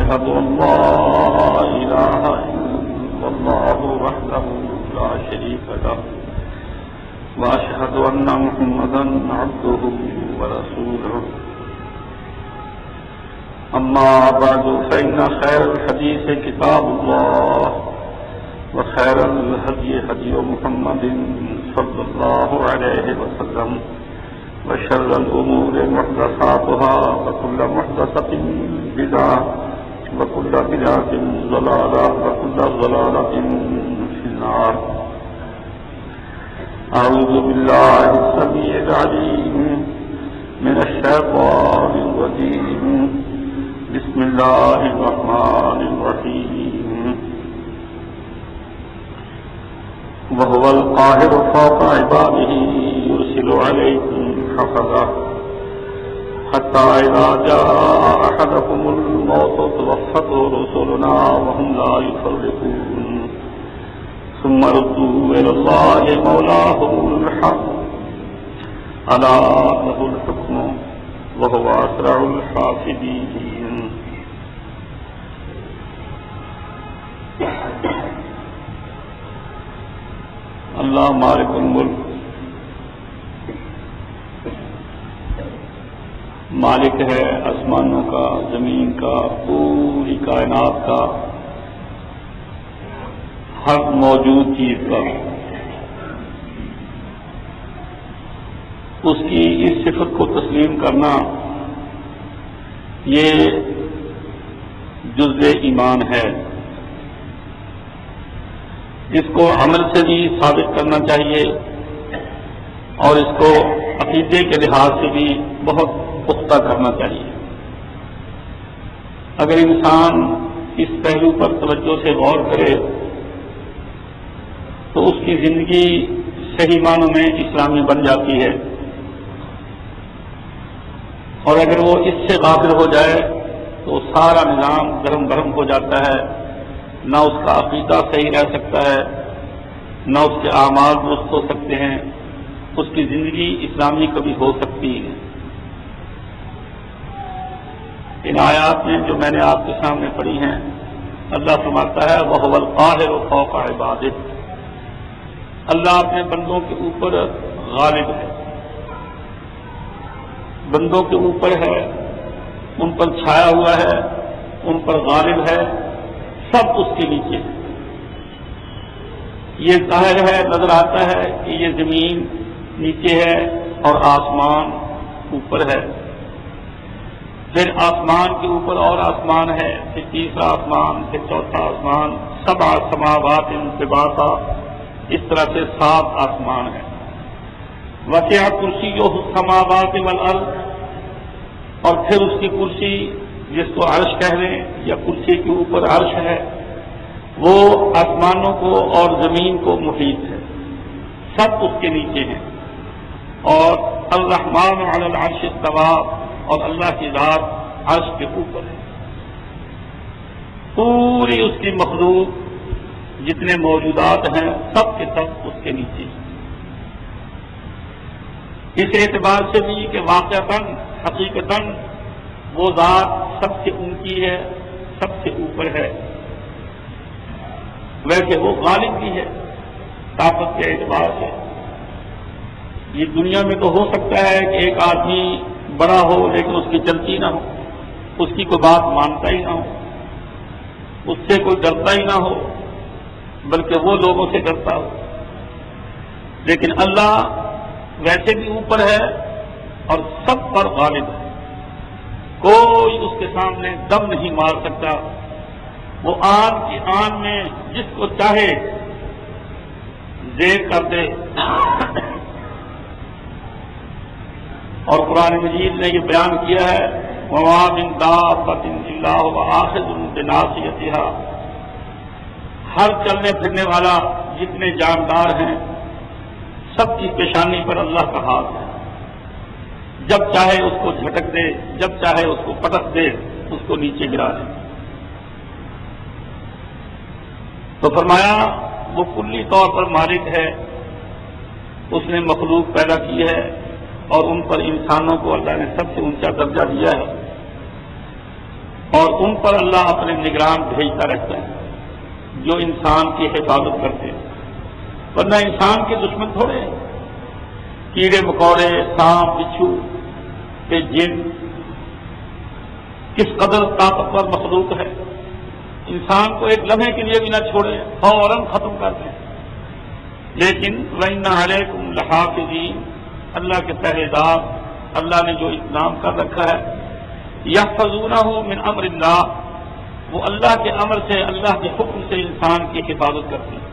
وأشهد أن لا إله إلا الله وحده لا شريك له وأشهد أن محمدا عبده ورسوله أما بعد فإن خير الحديث كتاب الله وخير الهدي هدي محمد صلى الله عليه وسلم وشر الأمور محدثاتها وكل محدثة بدعة وكل بدعة ضلالة وكل ضلالة في النار. أعوذ بالله السميع العليم من الشيطان الرجيم. بسم الله الرحمن الرحيم. وهو القاهر فوق عباده يرسل عليكم حفظه حتى إذا جاء أحدكم الموت توفته رسلنا وهم لا يفرطون ثم ردوا إلى الله مولاهم الحق ألا له الحكم وهو أسرع الحاسبين. اللہ مالک الملک مالک ہے آسمانوں کا، زمین کا، پوری کائنات کا، ہر موجود چیز کا. اس کی اس صفت کو تسلیم کرنا یہ جزء ایمان ہے. اس کو عمل سے بھی ثابت کرنا چاہیے اور اس کو عقیدے کے لحاظ سے بھی بہت پختہ کرنا چاہیے. اگر انسان اس پہلو پر توجہ سے غور کرے تو اس کی زندگی صحیح معنوں میں اسلامی بن جاتی ہے، اور اگر وہ اس سے غافل ہو جائے تو سارا نظام گرم گرم ہو جاتا ہے. نہ اس کا عقیدہ صحیح رہ سکتا ہے، نہ اس کے اعمال درست ہو سکتے ہیں، اس کی زندگی اسلامی کبھی ہو سکتی ہے. ان آیات میں جو میں نے آپ کے سامنے پڑھی ہیں، اللہ فرماتا ہے وَهُوَ الْقَاهِرُ فَوْقَ عِبَادِهِ. اللہ اپنے بندوں کے اوپر غالب ہے، بندوں کے اوپر ہے، ان پر چھایا ہوا ہے، ان پر غالب ہے، سب اس کے نیچے ہے. یہ ظاہر ہے، نظر آتا ہے کہ یہ زمین نیچے ہے اور آسمان اوپر ہے، پھر آسمان کے اوپر اور آسمان ہے، پھر تیسرا آسمان، پھر چوتھا آسمان، 7 سماوات طباقا، اس طرح سے 7 آسمان ہیں. وسع کرسیہ السماوات والارض، اور پھر اس کی کرسی جس کو عرش کہہ لیں یا کرسی کے اوپر عرش ہے، وہ آسمانوں کو اور زمین کو محیط ہے، سب اس کے نیچے ہیں. اور الرحمن علی العرش استوى، اور اللہ کی ذات عرش کے اوپر ہے. پوری اس کی مخلوق جتنے موجودات ہیں سب کے سب اس کے نیچے ہیں. اس اعتبار سے بھی کہ واقعتاً حقیقتاً وہ ذات سب سے اونچی ہے، سب سے اوپر ہے. ویسے وہ غالب بھی ہے طاقت کے اعتبار سے. یہ دنیا میں تو ہو سکتا ہے کہ ایک آدمی بڑا ہو لیکن اس کی چلتی نہ ہو، اس کی کوئی بات مانتا ہی نہ ہو، اس سے کوئی ڈرتا ہی نہ ہو، بلکہ وہ لوگوں سے ڈرتا ہو. لیکن اللہ ویسے بھی اوپر ہے اور سب پر غالب ہے. کوئی اس کے سامنے دم نہیں مار سکتا. وہ آن کی آن میں جس کو چاہے زیر کر دے. اور قرآن مجید نے یہ بیان کیا ہے وَمَا مِن دَابَّةٍ إِلَّا هُوَ آخِذٌ بِنَاصِيَتِهَا. ہر چلنے پھرنے والا جتنے جاندار ہیں سب کی پیشانی پر اللہ کا ہاتھ ہے. جب چاہے اس کو جھٹک دے، جب چاہے اس کو پٹک دے، اس کو نیچے گرا دے. تو فرمایا وہ کلی طور پر مالک ہے، اس نے مخلوق پیدا کی ہے اور ان پر انسانوں کو اللہ نے سب سے اونچا درجہ دیا ہے. اور ان پر اللہ اپنے نگران بھیجتا رہتا ہے جو انسان کی حفاظت کرتے ہیں، ورنہ انسان کے دشمن تھوڑے ہیں، کیڑے مکوڑے، سانپ بچھو کے جن کس قدر طاقتور مخلوق ہے، انسان کو ایک لمحے کے لیے بھی نہ چھوڑے، فوراً ختم کر دیں۔ لیکن وَإِنَّ عَلَيْكُمْ لَحَافِظِينَ، اللہ کے پہرے دار، اللہ نے جو انتظام کر رکھا ہے، يَحْفَظُونَهُ مِنْ أَمْرِ اللَّهِ، وہ اللہ کے امر سے، اللہ کے حکم سے انسان کی حفاظت کرتے ہیں،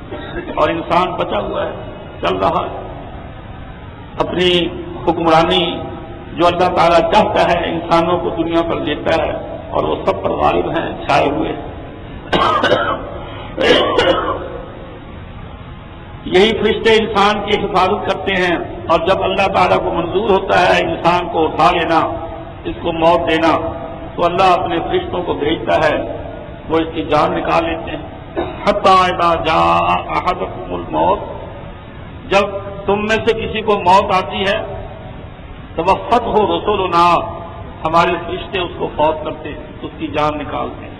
اور انسان بچا ہوا ہے، چل رہا ہے اپنی حکمرانی جو اللہ تعالیٰ چاہتا ہے انسانوں کو دنیا پر دیتا ہے، اور وہ سب پر غالب ہیں، چھائے ہوئے ہیں۔ یہی فرشتے انسان کی حفاظت کرتے ہیں، اور جب اللہ تعالیٰ کو منظور ہوتا ہے انسان کو اٹھا لینا، اس کو موت دینا، تو اللہ اپنے فرشتوں کو بھیجتا ہے، وہ اس کی جان نکال لیتے ہیں۔ حتی اذا جاء احدکم الموت، جب تم میں سے کسی کو موت آتی ہے، توفتہ رسولنا، ہمارے فرشتے اس کو فوت کرتے ہیں، اس کی جان نکالتے ہیں۔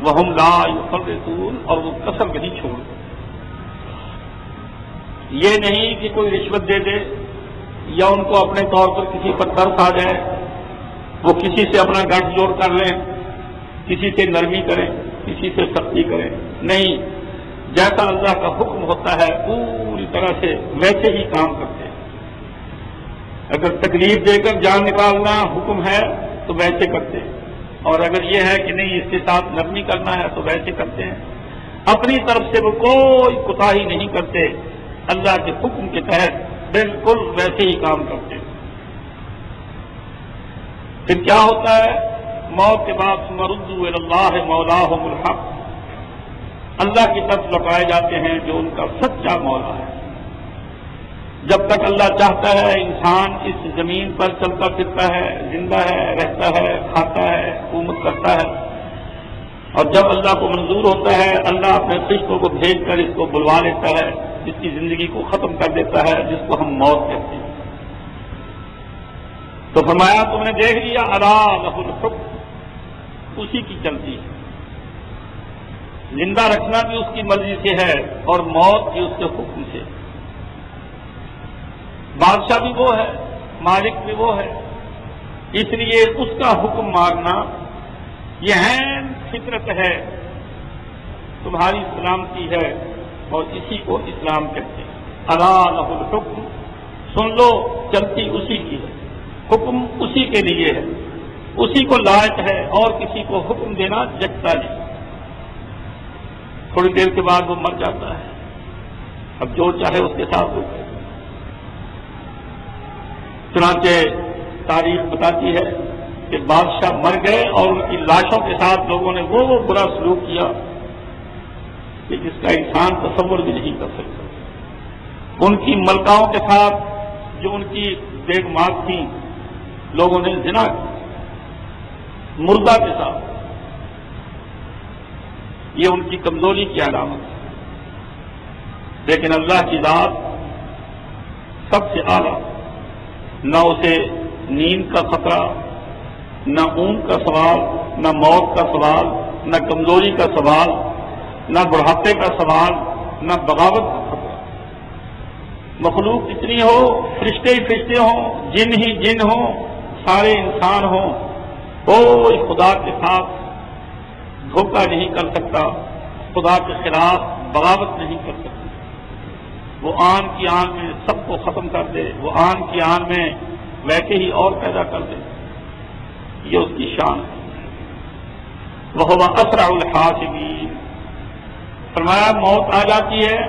وہم لا یفرطون، اور وہ کسر نہیں چھوڑتے۔ یہ نہیں کہ کوئی رشوت دے دے یا ان کو اپنے طور پر کسی پر ترس آ جائے، وہ کسی سے اپنا گٹھ جوڑ کر لیں، کسی سے نرمی کریں، کسی سے سختی کریں، نہیں، جیسا اللہ کا حکم ہوتا ہے پوری طرح سے ویسے ہی کام کرتے ہیں۔ اگر تکلیف دے کر جان نکالنا حکم ہے تو ویسے کرتے ہیں، اور اگر یہ ہے کہ نہیں اس کے ساتھ نرمی کرنا ہے تو ویسے کرتے ہیں۔ اپنی طرف سے وہ کوئی کوتاہی نہیں کرتے، اللہ کے حکم کے تحت بالکل ویسے ہی کام کرتے ہیں۔ پھر کیا ہوتا ہے؟ موت کے بعد ثم ردوا الی اللہ مولاہم الحق، اللہ کی طرف لوٹائے جاتے ہیں جو ان کا سچا مولا ہے۔ جب تک اللہ چاہتا ہے انسان اس زمین پر چلتا پھرتا ہے، زندہ ہے، رہتا ہے، کھاتا ہے، حکومت کرتا ہے، اور جب اللہ کو منظور ہوتا ہے اللہ اپنے فرشتوں کو بھیج کر اس کو بلوا لیتا ہے، اس کی زندگی کو ختم کر دیتا ہے، جس کو ہم موت کہتے ہیں۔ تو فرمایا تم نے دیکھ لیا، الا لہ الحکم، اسی کی چلتی ہے، زندہ رکھنا بھی اس کی مرضی سے ہے اور موت بھی اس کے حکم سے۔ بادشاہ بھی وہ ہے، مالک بھی وہ ہے، اس لیے اس کا حکم ماننا یہ عین فطرت ہے، تمہاری سلامتی ہے، اور اسی کو اسلام کہتے ہیں۔ الا لہ الحکم، سن لو، چلتی اسی کی ہے، حکم اسی کے لیے ہے، اسی کو لائق ہے، اور کسی کو حکم دینا جگتا نہیں۔ تھوڑی دیر کے بعد وہ مر جاتا ہے، اب جو چاہے اس کے ساتھ ہو۔ چنانچہ تاریخ بتاتی ہے کہ بادشاہ مر گئے اور ان کی لاشوں کے ساتھ لوگوں نے وہ برا سلوک کیا کہ جس کا انسان تصور بھی نہیں کر سکتا۔ ان کی ملکاؤں کے ساتھ جو ان کی بیگمات تھیں، لوگوں نے زنا کی مردہ کے ساتھ، یہ ان کی کمزوری کی علامت ہے۔ لیکن اللہ کی ذات سب سے اعلیٰ، نہ اسے نیند کا خطرہ، نہ اونگ کا سوال، نہ موت کا سوال، نہ کمزوری کا سوال، نہ بڑھاپے کا سوال، نہ بغاوت کا خطرہ۔ مخلوق اتنی ہو، فرشتے ہی فرشتے ہوں، جن ہی جن ہوں، سارے انسان ہوں، کوئی خدا کے ساتھ دھوکہ نہیں کر سکتا، خدا کے خلاف بغاوت نہیں کر سکتا۔ وہ آن کی آن میں سب کو ختم کر دے، وہ آن کی آن میں ویسے ہی اور پیدا کر دے، یہ اس کی شان ہے۔ وَهُوَ أَسْرَعُ الْحَاسِبِينَ، فرمایا موت آ جاتی ہے،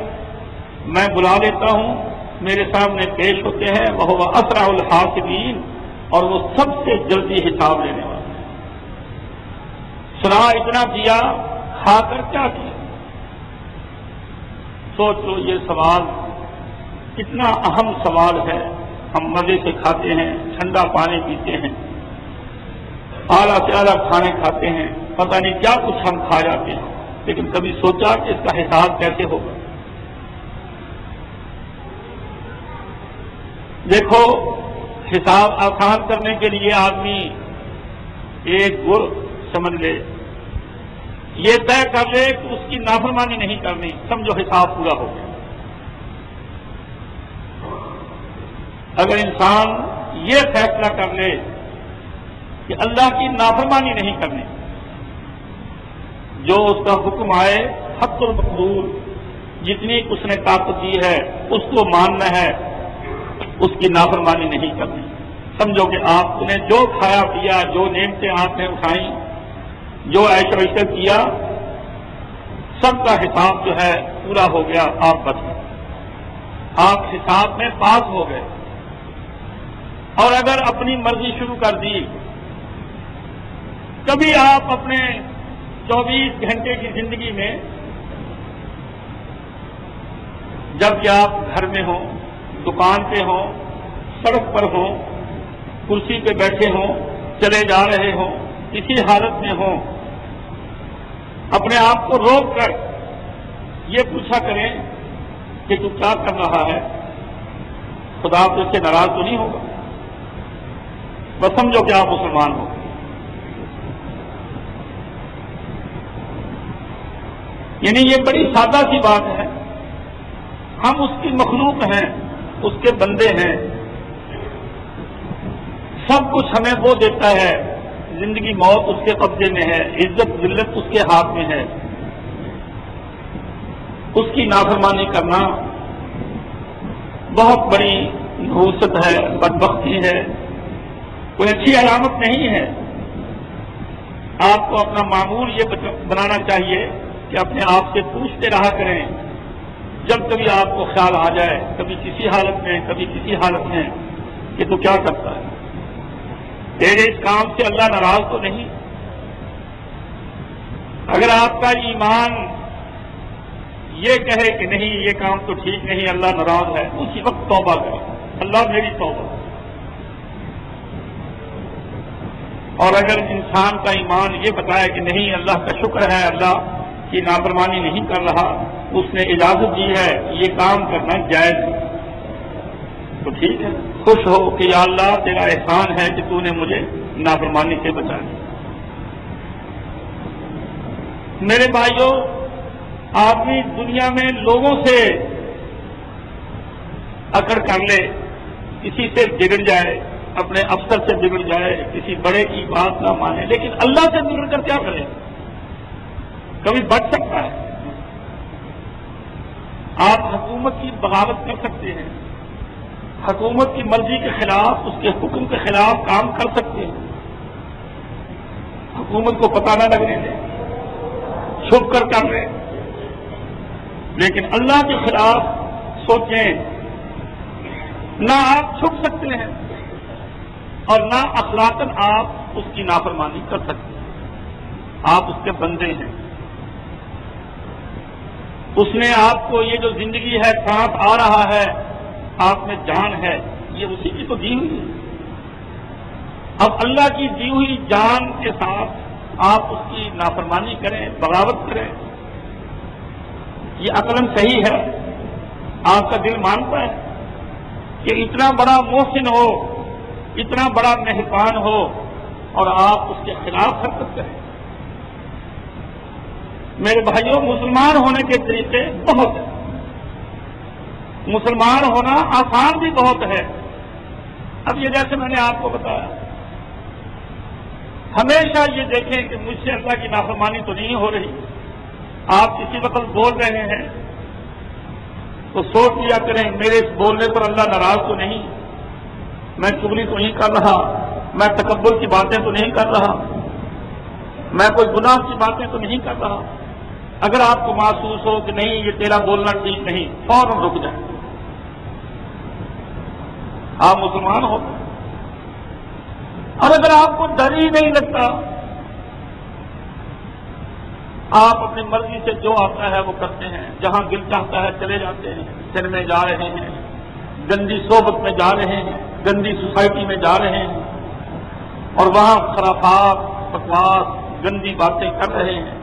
میں بلا لیتا ہوں، میرے سامنے پیش ہوتے ہیں، وَهُوَ أَسْرَعُ الْحَاسِبِينَ، اور وہ سب سے جلدی حساب لینے والا ہے۔ سنا اتنا کیا، کھا کر کیا کیا؟ سوچ لو، یہ سوال کتنا اہم سوال ہے۔ ہم مزے سے کھاتے ہیں، ٹھنڈا پانی پیتے ہیں، اعلیٰ سے اعلیٰ کھانے کھاتے ہیں، پتہ نہیں کیا کچھ ہم کھا جاتے ہیں، لیکن کبھی سوچا کہ اس کا حساب کیسے ہوگا؟ دیکھو، حساب آسان کرنے کے لیے آدمی ایک گڑ سمجھ لے، یہ طے کر لے کہ اس کی نافرمانی نہیں کرنی، سمجھو حساب پورا ہو گیا۔ اگر انسان یہ فیصلہ کر لے کہ اللہ کی نافرمانی نہیں کرنی، جو اس کا حکم آئے حق المقدور، جتنی اس نے طاقت دی ہے اس کو ماننا ہے، اس کی نافرمانی نہیں کرنی، سمجھو کہ آپ نے جو کھایا پیا، جو نعمتیں آپ نے اٹھائیں، جو عیش و عشرت کیا، سب کا حساب جو ہے پورا ہو گیا، آپ بچ گئے، آپ حساب میں پاس ہو گئے۔ اور اگر اپنی مرضی شروع کر دی، کبھی آپ اپنے 24 گھنٹے کی زندگی میں، جب کہ آپ گھر میں ہوں، دکان پہ ہوں، سڑک پر ہوں، کرسی پہ بیٹھے ہوں، چلے جا رہے ہوں، کسی حالت میں ہوں، اپنے آپ کو روک کر یہ پوچھا کریں کہ تو کیا کر رہا ہے، خدا تو اس سے ناراض تو نہیں ہوگا؟ بس سمجھو کہ آپ مسلمان ہو۔ یعنی یہ بڑی سادہ سی بات ہے، ہم اس کی مخلوق ہیں، اس کے بندے ہیں، سب کچھ ہمیں وہ دیتا ہے، زندگی موت اس کے قبضے میں ہے، عزت ذلت اس کے ہاتھ میں ہے، اس کی نافرمانی کرنا بہت بڑی نحوست ہے، بدبختی ہے، کوئی اچھی علامت نہیں ہے۔ آپ کو اپنا معمول یہ بنانا چاہیے کہ اپنے آپ سے پوچھتے رہا کریں، جب کبھی آپ کو خیال آ جائے، کبھی کسی حالت میں کبھی کسی حالت میں، کہ تو کیا کرتا ہے، تیرے اس کام سے اللہ ناراض تو نہیں؟ اگر آپ کا ایمان یہ کہے کہ نہیں یہ کام تو ٹھیک نہیں، اللہ ناراض ہے، اسی وقت توبہ کرے، اللہ میری توبہ۔ اور اگر انسان کا ایمان یہ بتائے کہ نہیں اللہ کا شکر ہے، اللہ کی نافرمانی نہیں کر رہا، اس نے اجازت دی ہے یہ کام کرنا جائز ہے، تو ٹھیک ہے، خوش ہو کہ یا اللہ تیرا احسان ہے کہ تو نے مجھے نافرمانی سے بچایا۔ میرے بھائیوں، آدمی دنیا میں لوگوں سے اکڑ کر لے، کسی سے بگڑ جائے، اپنے افسر سے بگڑ جائے، کسی بڑے کی بات نہ مانے، لیکن اللہ سے بگڑ کر کیا کرے؟ کبھی بچ سکتا ہے؟ آپ حکومت کی بغاوت کر سکتے ہیں، حکومت کی مرضی کے خلاف، اس کے حکم کے خلاف کام کر سکتے ہیں، حکومت کو پتہ نہ لگنے دیں، چھپ کر کر رہے، لیکن اللہ کے خلاف سوچیں، نہ آپ چھپ سکتے ہیں اور نہ اخلاقاً آپ اس کی نافرمانی کر سکتے ہیں، آپ اس کے بندے ہیں، اس نے آپ کو یہ جو زندگی ہے، سانس آ رہا ہے، آپ میں جان ہے، یہ اسی کی تو دی ہوئی ہے۔ اب اللہ کی دی ہوئی جان کے ساتھ آپ اس کی نافرمانی کریں، بغاوت کریں، یہ عقلاً صحیح ہے؟ آپ کا دل مانتا ہے کہ اتنا بڑا محسن ہو، اتنا بڑا مہربان ہو، اور آپ اس کے خلاف حرکت کریں؟ میرے بھائیوں، مسلمان ہونے کے طریقے بہت ہیں، مسلمان ہونا آسان بھی بہت ہے۔ اب یہ جیسے میں نے آپ کو بتایا، ہمیشہ یہ دیکھیں کہ مجھ سے اللہ کی نافرمانی تو نہیں ہو رہی، آپ کسی وقت بول رہے ہیں تو سوچ لیا کریں میرے اس بولنے پر اللہ ناراض تو نہیں، میں چغلی تو نہیں کر رہا، میں تکبر کی باتیں تو نہیں کر رہا، میں کوئی گناہ کی باتیں تو نہیں کر رہا۔ اگر آپ کو محسوس ہو کہ نہیں یہ تیرا بولنا ٹھیک نہیں، فوراً رک جائیں، آپ مسلمان ہو۔ اور اگر آپ کو ڈر ہی نہیں لگتا، آپ اپنی مرضی سے جو آتا ہے وہ کرتے ہیں، جہاں دل چاہتا ہے چلے جاتے ہیں، سنیما جا رہے ہیں، گندی صحبت میں جا رہے ہیں، گندی سوسائٹی میں جا رہے ہیں، اور وہاں خرافات، بکواس، گندی باتیں کر رہے ہیں،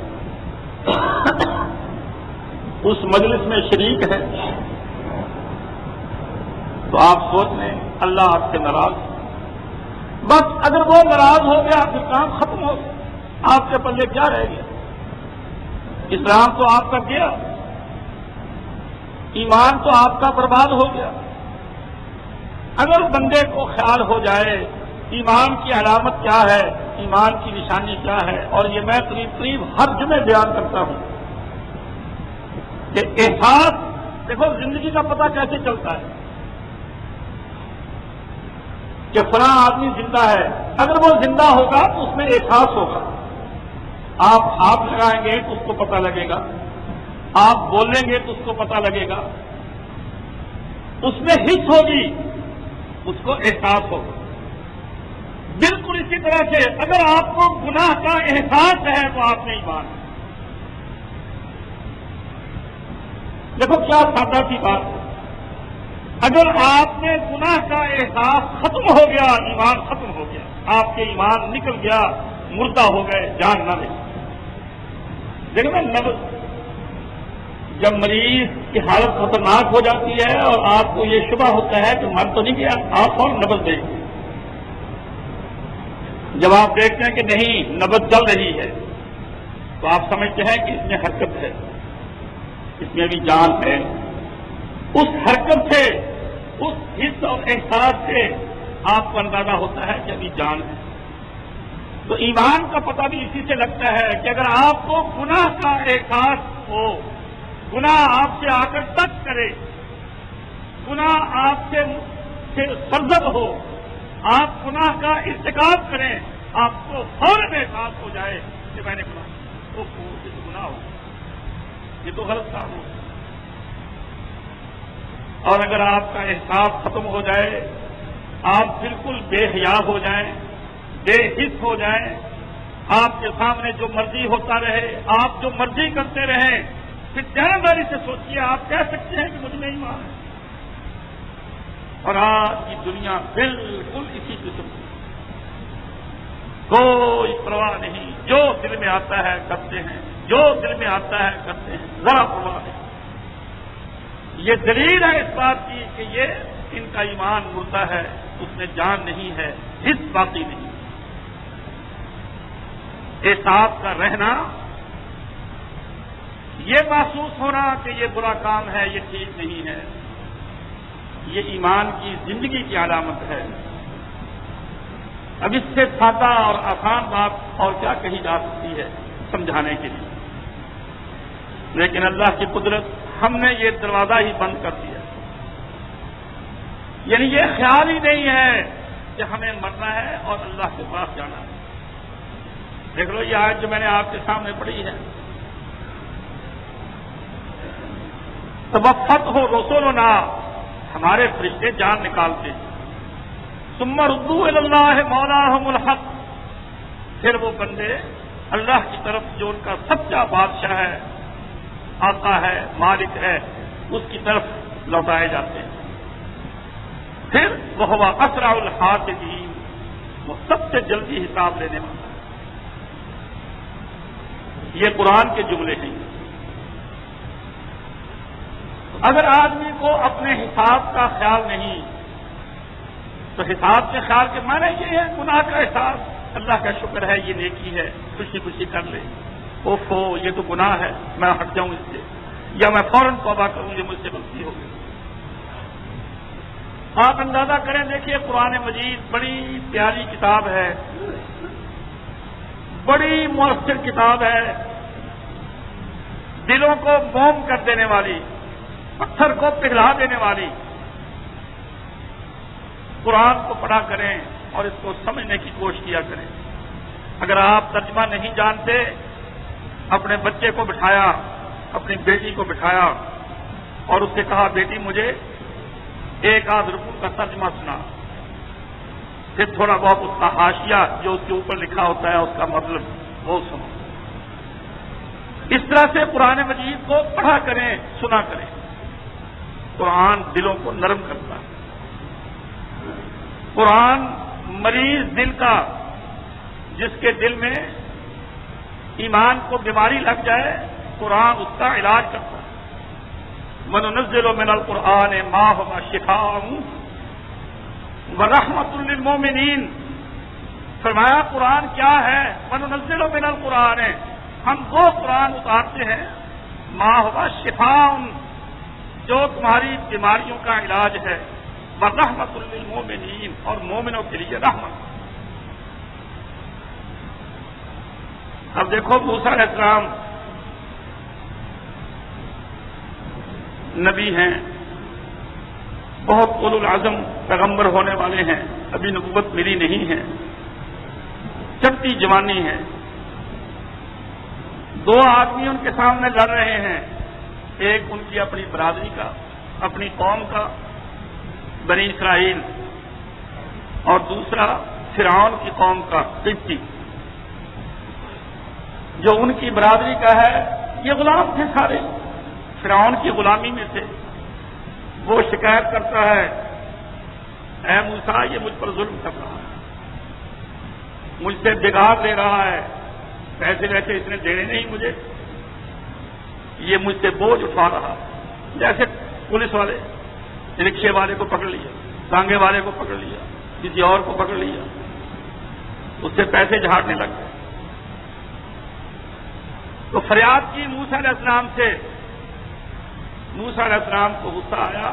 اس مجلس میں شریک ہے، تو آپ سوچ لیں اللہ آپ سے ناراض۔ بس اگر وہ ناراض ہو گیا پھر کام ختم ہو گیا۔ آپ کے پلے کیا رہ گیا؟ اسلام تو آپ کا گیا، ایمان تو آپ کا برباد ہو گیا۔ اگر بندے کو خیال ہو جائے ایمان کی علامت کیا ہے، ایمان کی نشانی کیا ہے، اور یہ میں قریب ہر جمعے بیان کرتا ہوں کہ احساس، دیکھو زندگی کا پتہ کیسے چلتا ہے کہ فلاں آدمی زندہ ہے، اگر وہ زندہ ہوگا تو اس میں احساس ہوگا۔ آپ ہاتھ لگائیں گے تو اس کو پتہ لگے گا، آپ بولیں گے تو اس کو پتہ لگے گا، اس میں حس ہوگی، اس کو احساس ہوگا۔ بالکل اسی طرح سے اگر آپ کو گناہ کا احساس ہے تو آپ نے ایمان ہے۔ دیکھو کیا سادہ سی بات ہے، اگر آپ نے گناہ کا احساس ختم ہو گیا، ایمان ختم ہو گیا، آپ کے ایمان نکل گیا، مردہ ہو گئے، جان نہ لے۔ دیکھو نا نبض، جب مریض کی حالت خطرناک ہو جاتی ہے اور آپ کو یہ شبہ ہوتا ہے کہ مر تو نہیں گیا، آپ اور نبض دیکھتے ہیں۔ جب آپ دیکھتے ہیں کہ نہیں نبض چل رہی ہے تو آپ سمجھتے ہیں کہ اس میں حرکت ہے، اس میں بھی جان ہے۔ اس حرکت سے، اس حس اور احساس سے آپ کو اندازہ ہوتا ہے کہ ابھی جان ہے۔ تو ایمان کا پتہ بھی اسی سے لگتا ہے کہ اگر آپ کو گناہ کا احساس ہو، گناہ آپ سے آ کر ٹچ کرے، گناہ آپ سے سرزد ہو، آپ گناہ کا ارتکاب کریں، آپ کو فوراً احساس ہو جائے کہ میں نے گناہ، یہ تو گناہ ہو، یہ تو غلط کام ہو۔ اور اگر آپ کا احساس ختم ہو جائے، آپ بالکل بے حیا ہو جائیں، بے حس ہو جائیں، آپ کے سامنے جو مرضی ہوتا رہے، آپ جو مرضی کرتے رہیں، پھر دیانتداری سے سوچیے، آپ کہہ سکتے ہیں کہ مجھ میں ایمان ہے۔ اور آج کی دنیا بالکل اسی قسم کی، کوئی پرواہ نہیں، جو دل میں آتا ہے کرتے ہیں، جو دل میں آتا ہے کرتے ہیں، ذرا پرواہ نہیں۔ یہ دلیل ہے اس بات کی کہ یہ ان کا ایمان مردہ ہے، اس میں جان نہیں ہے، حس باقی نہیں۔ احساس کا رہنا، یہ محسوس ہونا کہ یہ برا کام ہے، یہ ٹھیک نہیں ہے، یہ ایمان کی زندگی کی علامت ہے۔ اب اس سے سادہ اور آسان بات اور کیا کہی جا سکتی ہے سمجھانے کے لیے، لیکن اللہ کی قدرت، ہم نے یہ دروازہ ہی بند کر دیا۔ یعنی یہ خیال ہی نہیں ہے کہ ہمیں مرنا ہے اور اللہ کے پاس جانا ہے۔ دیکھ لو یہ آیت جو میں نے آپ کے سامنے پڑھی ہے، توفت ہو رسولنا، ہمارے فرشتے جان نکالتے ہیں، ثم ردوا الی اللہ مولاہم الحق، پھر وہ بندے اللہ کی طرف جو ان کا سچا بادشاہ ہے، آقا ہے، مالک ہے، اس کی طرف لوٹائے جاتے ہیں۔ پھر وہ اسرع الحاسبین، وہ سب سے جلدی حساب لینے والا۔ یہ قرآن کے جملے ہیں۔ اگر آدمی کو اپنے حساب کا خیال نہیں تو حساب کے خیال کے معنی یہ ہے گناہ کا احساس، اللہ کا شکر ہے یہ نیکی ہے، خوشی خوشی کر لے، اوفو یہ تو گناہ ہے، میں ہٹ جاؤں اس سے، یا میں فوراً توبہ کروں، یہ مجھ سے غلطی ہو گئی۔ آپ اندازہ کریں، دیکھیے قرآن مجید بڑی پیاری کتاب ہے، بڑی مؤثر کتاب ہے، دلوں کو موم کر دینے والی، پتھر کو پگھلا دینے والی۔ قرآن کو پڑھا کریں اور اس کو سمجھنے کی کوشش کیا کریں۔ اگر آپ ترجمہ نہیں جانتے، اپنے بچے کو بٹھایا، اپنی بیٹی کو بٹھایا اور اس سے کہا بیٹی مجھے ایک آدھ رکوع کا ترجمہ سنا، پھر تھوڑا بہت اس کا حاشیہ جو اس کے اوپر لکھا ہوتا ہے اس کا مطلب وہ سنو۔ اس طرح سے قرآن مجید کو پڑھا کریں، سنا کریں۔ قرآن دلوں کو نرم کرتا ہے۔ قرآن مریض دل کا، جس کے دل میں ایمان کو بیماری لگ جائے، قرآن اس کا علاج کرتا ہے۔ وَنُنَزِّلُ مِنَ الْقُرْآنِ مَا هُوَ شِفَاءٌ وَرَحْمَةٌ لِّلْمُؤْمِنِينَ، فرمایا قرآن کیا ہے؟ وَنُنَزِّلُ مِنَ الْقُرْآنِ، ہم وہ قرآن اتارتے ہیں ما هُوَ شِفَاءٌ، جو تمہاری بیماریوں کا علاج ہے، وَرَحْمَةٌ لِّلْمُؤْمِنِينَ، اور مومنوں کے لیے رحمت۔ اب دیکھو موسیٰ علیہ السلام نبی ہیں، بہت اولو العزم پیغمبر ہونے والے ہیں، ابھی نبوت ملی نہیں ہے، چڑھتی جوانی ہے۔ دو آدمی ان کے سامنے لڑ رہے ہیں، ایک ان کی اپنی برادری کا، اپنی قوم کا، بنی اسرائیل، اور دوسرا فرعون کی قوم کا، قبطی۔ جو ان کی برادری کا ہے یہ غلام تھے سارے، فرعون کی غلامی میں تھے۔ وہ شکایت کرتا ہے اے موسیٰ یہ مجھ پر ظلم کر رہا ہے، مجھ سے بگاڑ لے رہا ہے، پیسے ویسے اس نے دینے نہیں مجھے، یہ مجھ سے بوجھ اٹھا رہا ہے۔ جیسے پولیس والے رکشے والے کو پکڑ لیا، ٹانگے والے کو پکڑ لیا، کسی اور کو پکڑ لیا، اس سے پیسے جھاڑنے لگ گئے۔ تو فریاد کی موسیٰ علیہ السلام سے، موسیٰ علیہ السلام کو غصہ آیا،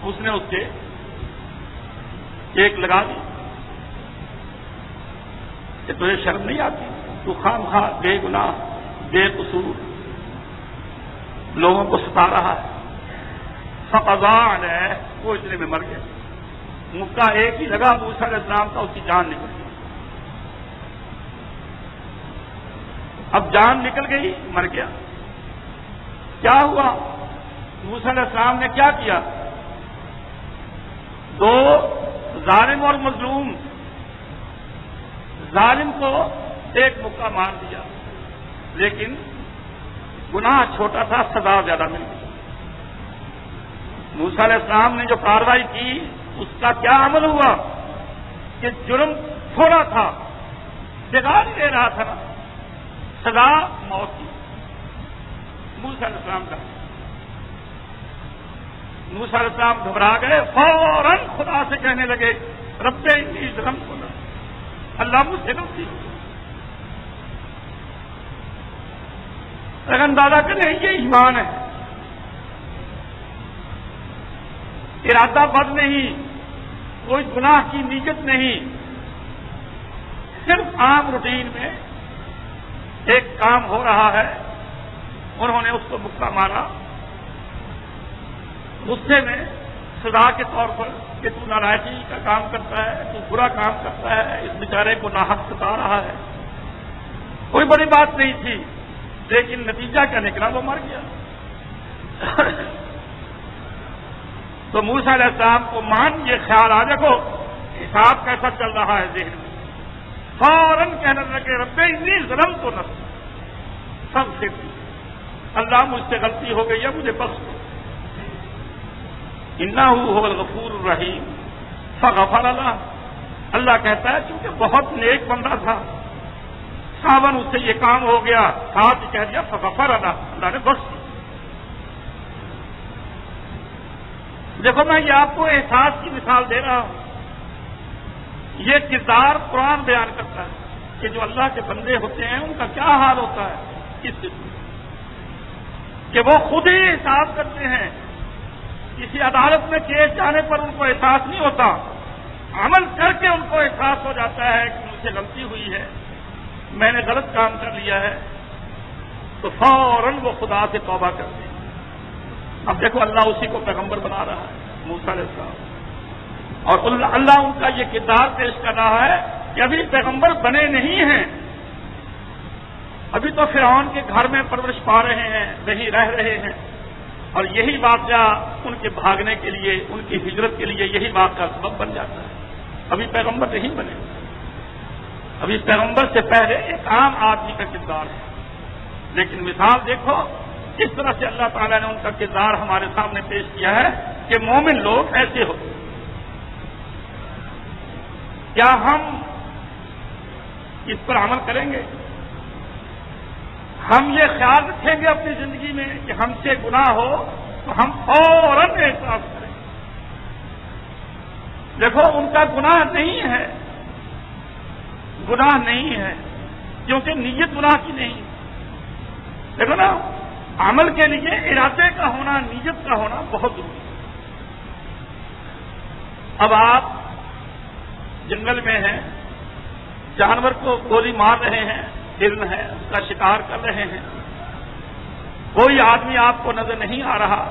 اس نے اس سے ایک لگا دی کہ تجھے شرم نہیں آتی، تو خام خواہ بے گناہ بے قصور لوگوں کو ستا رہا ہے۔ فقضا علیہ، وہ اتنے میں مر گیا، مکہ ایک ہی لگا موسیٰ علیہ السلام کا، اس کی جان نکل گئی۔ اب جان نکل گئی، مر گیا۔ کیا ہوا؟ موسیٰ علیہ السلام نے کیا کیا؟ دو ظالم اور مظلوم، ظالم کو ایک مکہ مار دیا، لیکن گناہ چھوٹا تھا، سزا زیادہ مل گئی۔ موسیٰ علیہ السلام نے جو کارروائی کی اس کا کیا عمل ہوا کہ جرم تھوڑا تھا، بگاڑ دے رہا تھا، سزا موت کی۔ موسیٰ علیہ السلام کا، موسیٰ علیہ السلام گھبرا گئے، فوراً خدا سے کہنے لگے رب انی ظلمت نفسی، اللہ مجھ سے غلطی ہو۔ لیکن اندازہ کریں یہ ایمان ہے، ارادہ بد نہیں، کوئی گناہ کی نیت نہیں، صرف عام روٹین میں ایک کام ہو رہا ہے، انہوں نے اس کو مکہ مارا، غصے میں سزا کے طور پر کہ تو نالائقی کا کام کرتا ہے، تو برا کام کرتا ہے، اس بیچارے کو ناحق ستا رہا ہے۔ کوئی بڑی بات نہیں تھی، لیکن نتیجہ کیا نکلا؟ وہ مر گیا۔ تو موسیٰ علیہ السلام کو مان یہ خیال آ، دیکھو حساب کیسا چل رہا ہے ذہن میں، فوراً کہنے لگے رب انی ظلمت نفسی، سب سے اللہ مجھ سے غلطی ہو گئی ہے، مجھے بخش دو۔ انہ هو الغفور الرحیم فغفر لہ، اللہ کہتا ہے کیونکہ بہت نیک بندہ تھا، صاحباً اس سے یہ کام ہو گیا، ساتھ ہی کہہ دیا فغفر لہ، اللہ نے بخش دیا۔ دیکھو میں یہ آپ کو احساس کی مثال دے رہا ہوں، یہ کردار قرآن بیان کرتا ہے کہ جو اللہ کے بندے ہوتے ہیں ان کا کیا حال ہوتا ہے، اس کہ وہ خود ہی احساس کرتے ہیں، کسی عدالت میں کیس جانے پر ان کو احساس نہیں ہوتا، عمل کر کے ان کو احساس ہو جاتا ہے کہ مجھ سے غلطی ہوئی ہے، میں نے غلط کام کر لیا ہے، تو فوراً وہ خدا سے توبہ کرتے ہیں۔ اب دیکھو اللہ اسی کو پیغمبر بنا رہا ہے، موسیٰ علیہ السلام، اور اللہ ان کا یہ کردار پیش کر رہا ہے کہ ابھی پیغمبر بنے نہیں ہیں، ابھی تو فرعون کے گھر میں پرورش پا رہے ہیں، وہیں رہ رہے ہیں، اور یہی واقعہ ان کے بھاگنے کے لیے، ان کی ہجرت کے لیے یہی واقعہ سبب بن جاتا ہے۔ ابھی پیغمبر نہیں بنے، ابھی پیغمبر سے پہلے ایک عام آدمی کا کردار ہے، لیکن مثال دیکھو کس طرح سے اللہ تعالیٰ نے ان کا کردار ہمارے سامنے پیش کیا ہے کہ مومن لوگ ایسے ہوتے ہیں۔ کیا ہم اس پر عمل کریں گے؟ ہم یہ خیال رکھیں گے اپنی زندگی میں کہ ہم سے گناہ ہو تو ہم فوراً احساس کریں؟ دیکھو ان کا گناہ نہیں ہے، گناہ نہیں ہے، کیونکہ نیت گناہ کی نہیں۔ دیکھو نا، عمل کے لیے ارادے کا ہونا، نیت کا ہونا بہت ضروری ہے۔ اب آپ جنگل میں ہیں، جانور کو گولی مار رہے ہیں، ہرن ہے، اس کا شکار کر رہے ہیں، کوئی آدمی آپ کو نظر نہیں آ رہا،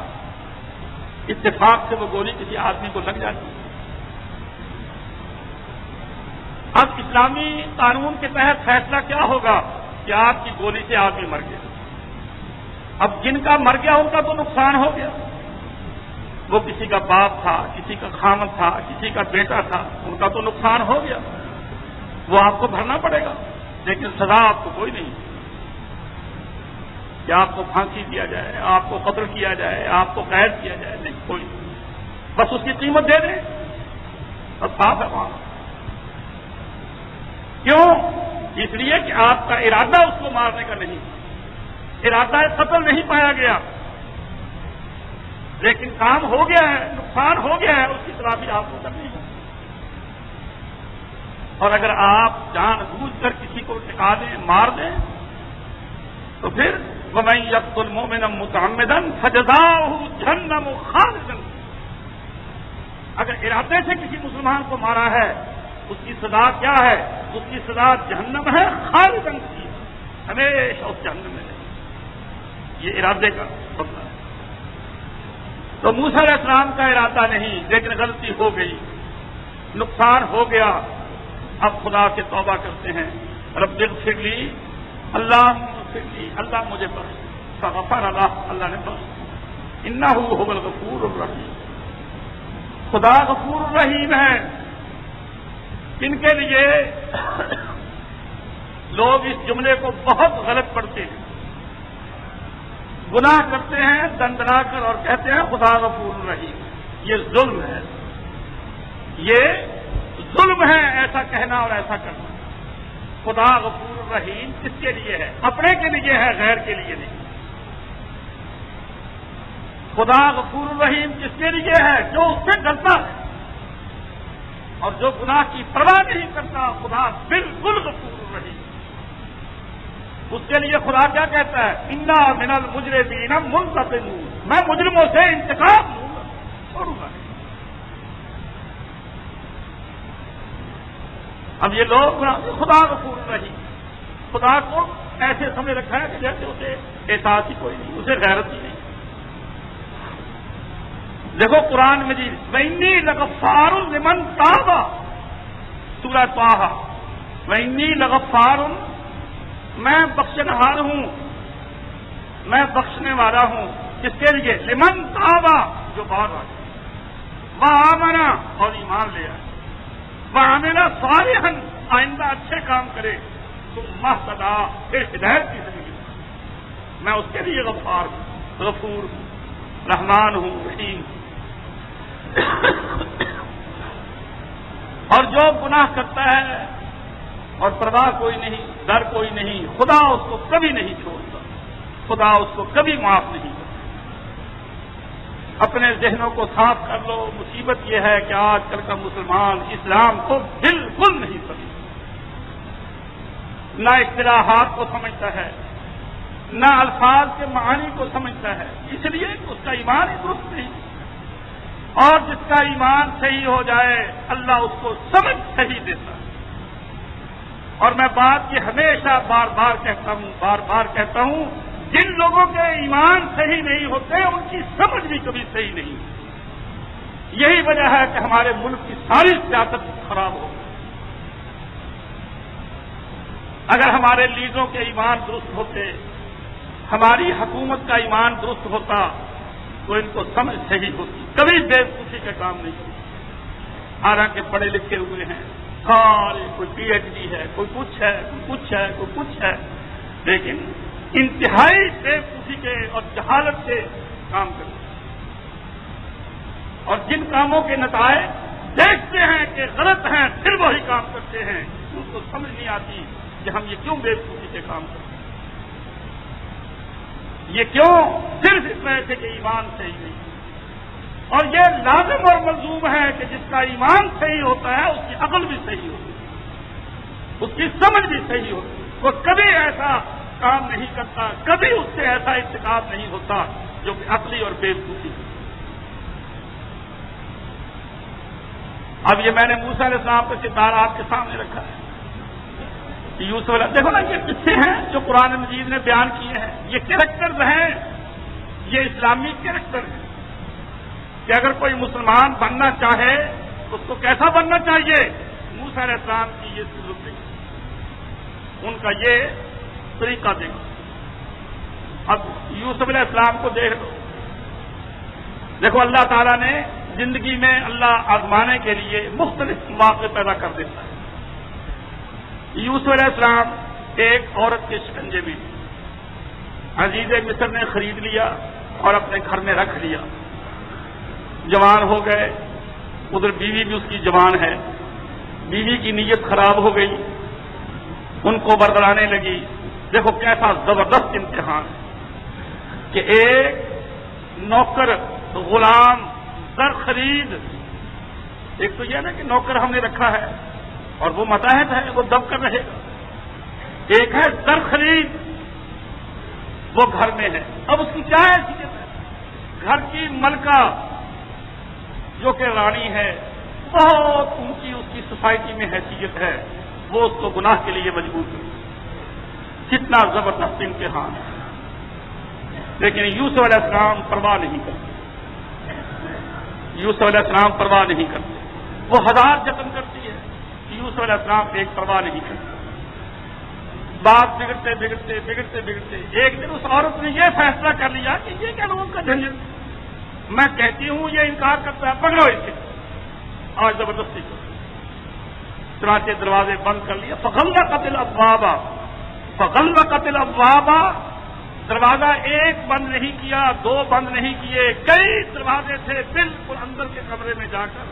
اتفاق سے وہ گولی کسی آدمی کو لگ جاتی ہے۔ اب اسلامی قانون کے تحت فیصلہ کیا ہوگا کہ آپ کی گولی سے آدمی مر گیا۔ اب جن کا مر گیا ان کا تو نقصان ہو گیا، وہ کسی کا باپ تھا، کسی کا خامد تھا، کسی کا بیٹا تھا، ان کا تو نقصان ہو گیا، وہ آپ کو بھرنا پڑے گا، لیکن سزا آپ کو کوئی نہیں کہ آپ کو پھانسی دیا جائے، آپ کو قتل کیا جائے، آپ کو قید کیا جائے، نہیں، کوئی نہیں، بس اس کی قیمت دے دیں، بس صاف ہے وہاں۔ کیوں؟ اس لیے کہ آپ کا ارادہ اس کو مارنے کا نہیں، ارادہ قتل نہیں پایا گیا، لیکن کام ہو گیا ہے، نقصان ہو گیا ہے، اس کی طرح بھی آپ کو کرنی ہے۔ اور اگر آپ جان بوجھ کر کسی کو ٹکا دیں، مار دیں، تو پھر وَمَن يَقْتُلْ مُؤْمِنًا مُتَعَمِّدًا فَجَزَاؤُهُ جَهَنَّمُ خَالِدًا، اگر ارادے سے کسی مسلمان کو مارا ہے، اس کی سزا کیا ہے؟ اس کی سزا جہنم ہے، خالداً کی، ہمیشہ اس جہنم میں رہے۔ یہ ارادے کا بدلہ ہے۔ تو موسیٰ علیہ السلام کا ارادہ نہیں، لیکن غلطی ہو گئی، نقصان ہو گیا، اب خدا سے توبہ کرتے ہیں، رب اغفر لی، اللہ اغفر لی، اللہ مجھے بخش، فغفر اللہ نے بخش، انہ هو الغفور الرحیم، خدا غفور الرحیم ہے۔ ان کے لیے لوگ اس جملے کو بہت غلط پڑھتے ہیں، گناہ کرتے ہیں دندنا کر اور کہتے ہیں خدا غفور الرحیم، یہ ظلم ہے، یہ ظلم ہے ایسا کہنا اور ایسا کرنا۔ خدا غفور الرحیم کس کے لیے ہے؟ اپنے کے لیے ہے، غیر کے لیے نہیں۔ خدا غفور الرحیم کس کے لیے ہے؟ جو اس سے ڈرتا ہے اور جو گناہ کی پرواہ نہیں کرتا، خدا بالکل غفور الرحیم۔ اس کے لیے خدا کیا کہتا ہے؟ انا من المجرمین منتقمون، میں مجرموں سے انتقام لوں گا، چھوڑوں گا نہیں۔ اب یہ لوگ خدا غفور الرحیم، خدا کو ایسے سمجھ رکھا ہے کہ جیسے اسے احساس ہی کوئی نہیں، اسے غیرت ہی نہیں۔ دیکھو قرآن مجید، وَإِنِّي لَغَفَّارٌ لِمَن تَابَ، سورہ طٰہٰ، وَإِنِّي لَغَفَّارٌ، میں بخشنہار ہوں، میں بخشنے والا ہوں، کس کے لیے؟ لمن تابا، جو بعد آ جائے، وآمن، اور ایمان لے آئے، وعمل صالحا، آئندہ اچھے کام کرے، ثم اہتدی، پھر ہدایت کی زندگی، میں اس کے لیے غفار ہوں، غفور ہوں، رحمان ہوں، رحیم۔ اور جو گناہ کرتا ہے اور پرواہ کوئی نہیں، ڈر کوئی نہیں، خدا اس کو کبھی نہیں چھوڑتا، خدا اس کو کبھی معاف نہیں کرتا۔ اپنے ذہنوں کو صاف کر لو، مصیبت یہ ہے کہ آج کل کا مسلمان اسلام کو بالکل نہیں سمجھتا، نہ اصطلاحات کو سمجھتا ہے، نہ الفاظ کے معانی کو سمجھتا ہے، اس لیے اس کا ایمان ہی درست نہیں۔ اور جس کا ایمان صحیح ہو جائے، اللہ اس کو سمجھ صحیح دیتا ہے۔ اور میں بات کی ہمیشہ بار بار کہتا ہوں، جن لوگوں کے ایمان صحیح نہیں ہوتے ان کی سمجھ بھی کبھی صحیح نہیں ہوتی۔ یہی وجہ ہے کہ ہمارے ملک کی ساری سیاست خراب ہو گئی۔ اگر ہمارے لیڈروں کے ایمان درست ہوتے، ہماری حکومت کا ایمان درست ہوتا، تو ان کو سمجھ صحیح ہوتی، کبھی بیوقوفی کا کام نہیں ہوتا۔ حالانکہ پڑھے لکھے ہوئے ہیں سارے، کوئی پی ایچ ڈی ہے، کوئی کچھ ہے، کوئی کچھ ہے، کوئی کچھ ہے، لیکن انتہائی بیوقوفی کے اور جہالت سے کام کرتے ہیں، اور جن کاموں کے نتائج دیکھتے ہیں کہ غلط ہیں، پھر وہی کام کرتے ہیں، ان کو سمجھ نہیں آتی کہ ہم یہ کیوں بیوقوفی کے کام کرتے ہیں، یہ کیوں؟ صرف اس وجہ سے کہ ایمان صحیح نہیں۔ اور یہ لازم اور ملزوم ہے کہ جس کا ایمان صحیح ہوتا ہے اس کی عقل بھی صحیح ہوتی ہے۔ اس کی سمجھ بھی صحیح ہو، وہ کبھی ایسا کام نہیں کرتا، کبھی اس سے ایسا ارتکاب نہیں ہوتا جو کہ عقلی اور بیوقوفی ہے۔ اب یہ میں نے موسیٰ علیہ السلام کا کردار آپ کے سامنے رکھا ہے کہ یوسف علیہ، دیکھو نا یہ قصے ہیں جو قرآن مجید نے بیان کیے ہیں، یہ کیریکٹرز ہیں، یہ اسلامی کیریکٹر ہیں کہ اگر کوئی مسلمان بننا چاہے تو اس کو کیسا بننا چاہیے؟ موسیٰ علیہ السلام کی یہ سلوک دیکھیں، ان کا یہ طریقہ دیکھو۔ اب یوسف علیہ السلام کو دیکھ لو، دیکھو اللہ تعالیٰ نے زندگی میں اللہ آزمانے کے لیے مختلف مواقع پیدا کر دیتا ہے۔ یوسف علیہ السلام ایک عورت کے شکنجے میں عزیز مصر نے خرید لیا اور اپنے گھر میں رکھ لیا، جوان ہو گئے، ادھر بیوی بھی اس کی جوان ہے، بیوی کی نیت خراب ہو گئی، ان کو برگلانے لگی۔ دیکھو کیسا زبردست امتحان کہ ایک نوکر غلام زر خرید، ایک تو یہ نا کہ نوکر ہم نے رکھا ہے اور وہ متحد ہے، وہ دب کر رہے گا، ایک ہے زر خرید، وہ گھر میں ہے۔ اب اس کی کیا حیثیت ہے؟ گھر کی ملکہ جو کہ رانی ہے، بہت اونچی اس کی سوسائٹی میں حیثیت ہے، وہ اس کو گناہ کے لیے مجبور کرے، کتنا زبردست امتحان ہے۔ لیکن یوسف علیہ السلام پرواہ نہیں کرتے، یوسف علیہ السلام پرواہ نہیں کرتے، وہ ہزار جتن کرتی ہے، یوسف علیہ السلام ایک پرواہ نہیں کرتے۔ بات بگڑتے بگڑتے بگڑتے بگڑتے ایک دن اس عورت نے یہ فیصلہ کر لیا کہ یہ کیا لوگوں کا جھنجھٹ، میں کہتی ہوں یہ انکار کرتا ہے، پکڑو اسے، آج زبردستی کرو۔ چنانچہ دروازے بند کر لیا، فغلقت الابواب، فغلقت الابواب، دروازہ ایک بند نہیں کیا، دو بند نہیں کیے، کئی دروازے تھے، بالکل اندر کے کمرے میں جا کر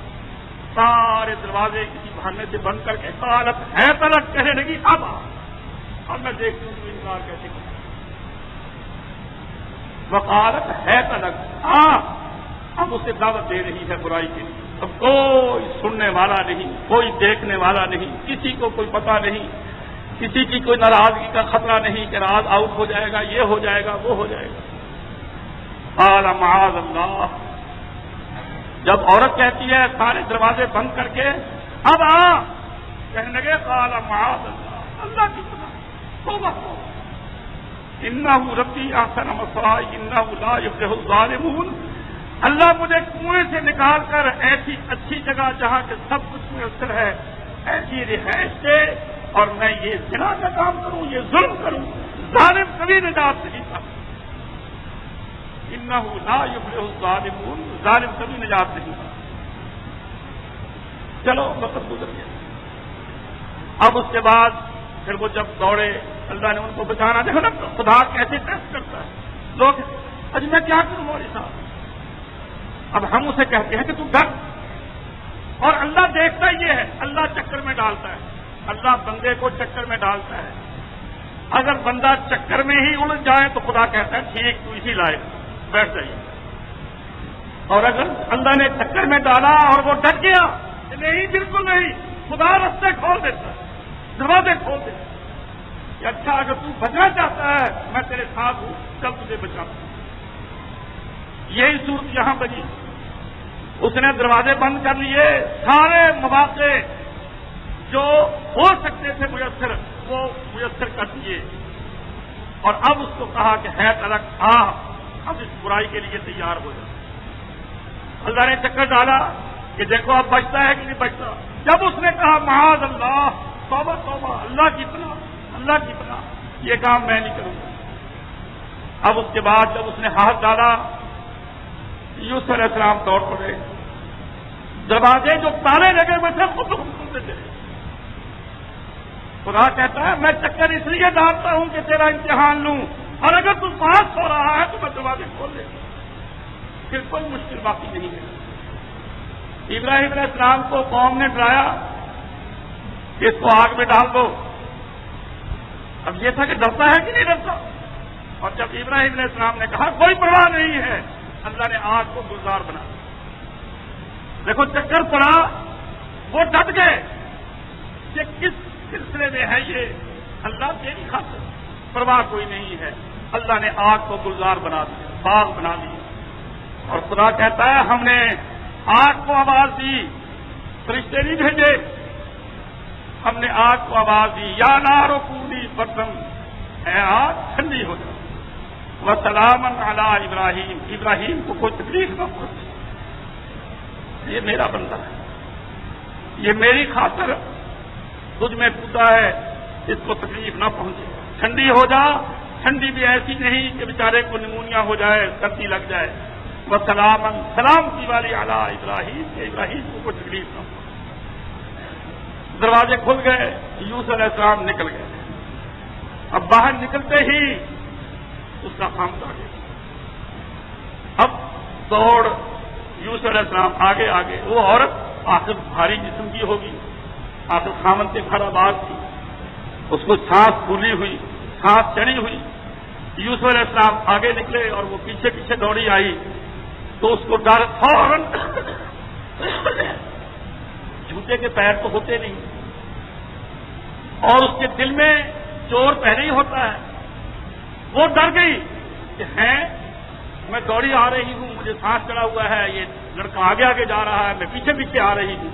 سارے دروازے کسی بہانے سے بند کر کے قالت ہے تلک، کہنے لگی اب میں دیکھتی ہوں انکار کیسے کرتا، وقالت ہے تلک، اب اسے دعوت دے رہی ہے برائی کے لیے۔ اب کوئی سننے والا نہیں، کوئی دیکھنے والا نہیں، کسی کو کوئی پتہ نہیں، کسی کی کوئی ناراضگی کا خطرہ نہیں کہ راز آؤٹ ہو جائے گا، یہ ہو جائے گا، وہ ہو جائے گا۔ قال معاذ اللہ، جب عورت کہتی ہے سارے دروازے بند کر کے اب کہنے لگے قال معاذ اللہ، اللہ کی پناہ، توبہ انہ ربی احسن مثوائی انہ لا یفلح الظالمون، اللہ مجھے کنویں سے نکال کر ایسی اچھی جگہ جہاں کے سب کچھ میسر ہے ایسی رہائش دے، اور میں یہ زنا کا کام کروں، یہ ظلم کروں، ظالم کبھی نجات نہیں پا، انہ لا یفلح الظالمون، ظالم کبھی نجات نہیں پا۔ چلو وقت گزر گیا، اب اس کے بعد پھر وہ جب دوڑے، اللہ نے ان کو بچانا، دیکھو نا خدا کیسے ٹیسٹ کرتا ہے لوگ، اج میں کیا کروں مولوی صاحب، اب ہم اسے کہتے ہیں کہ تو ڈر، اور اللہ دیکھتا یہ ہے، اللہ چکر میں ڈالتا ہے، اللہ بندے کو چکر میں ڈالتا ہے، اگر بندہ چکر میں ہی الجھ جائے تو خدا کہتا ہے ٹھیک تو اسی لائق بیٹھ جائیے، اور اگر اللہ نے چکر میں ڈالا اور وہ ڈٹ گیا کہ نہیں بالکل نہیں، خدا رستے کھول دیتا ہے، دروازے کھول دیتا ہے کہ اچھا اگر تو بچنا چاہتا ہے میں تیرے ساتھ ہوں، کل تجھے بچاتا ہوں۔ یہی صورت یہاں بنی، اس نے دروازے بند کر لیے، سارے مواقع جو ہو سکتے تھے میسر وہ میسر کر دیے، اور اب اس کو کہا کہ ہے تلک، اب اس برائی کے لیے تیار ہو جائے۔ اللہ نے چکر ڈالا کہ دیکھو اب بچتا ہے کہ نہیں بچتا، جب اس نے کہا معاذ اللہ، توبہ توبہ، اللہ کی پناہ، اللہ کی پناہ، یہ کام میں نہیں کروں گا۔ اب اس کے بعد جب اس نے ہاتھ ڈالا، یوسف علیہ السلام دوڑ پڑے، دروازے جو تالے لگے ہوئے تھے خود کھلتے تھے۔ خدا کہتا ہے میں چکر اس لیے ڈالتا ہوں کہ تیرا امتحان لوں، اور اگر تو پاس ہو رہا ہے تو میں دروازے کھول دے، پھر کوئی مشکل باقی نہیں ہے۔ ابراہیم علیہ السلام کو قوم نے ڈرایا کہ اس کو آگ میں ڈال دو، اب یہ تھا کہ ڈرتا ہے کہ نہیں ڈرتا، اور جب ابراہیم علیہ السلام نے کہا کوئی پرواہ نہیں ہے، اللہ نے آگ کو گلزار بنا دیا۔ دیکھو چکر پڑا، وہ ڈٹ گئے کہ کس سلسلے میں ہے یہ اللہ تیری خاطر، پرواہ کوئی نہیں ہے۔ اللہ نے آگ کو گلزار بنا دیا، باغ بنا دیا، اور خدا کہتا ہے ہم نے آگ کو آواز دی، فرشتے نہیں بھیجے، ہم نے آگ کو آواز دی، یا نارو کونی بردم، اے آگ ٹھنڈی ہو جاؤ، وسلام علی ابراہیم، ابراہیم کو کوئی تکلیف نہ پہنچے، یہ میرا بندہ ہے، یہ میری خاطر تجھ میں کودا ہے، اس کو تکلیف نہ پہنچے، ٹھنڈی ہو جا، ٹھنڈی بھی ایسی نہیں کہ بیچارے کو نمونیا ہو جائے، سردی لگ جائے، وسلام سلامتی والی علی ابراہیم، کہ ابراہیم کو کوئی تکلیف نہ پہنچے۔ دروازے کھل گئے، یوسف علیہ السلام نکل گئے، اب باہر نکلتے ہی اس کا خامد آ گیا، اب دوڑ یوسف علیہ السلام آگے آگے، وہ عورت آخر بھاری جسم کی ہوگی، آخر خامد سے کھڑا باز تھی، اس کو سانس پھولی ہوئی، سانس چڑھی ہوئی، یوسف علیہ السلام آگے نکلے اور وہ پیچھے پیچھے دوڑی آئی، تو اس کو ڈر فوراً، جوتے کے پیر تو ہوتے نہیں، اور اس کے دل میں چور پہلے ہی ہوتا ہے، وہ ڈر گئی کہ ہیں میں دوڑی آ رہی ہوں، مجھے سانس چڑھا ہوا ہے، یہ لڑکا آگے آگے جا رہا ہے، میں پیچھے پیچھے آ رہی ہوں،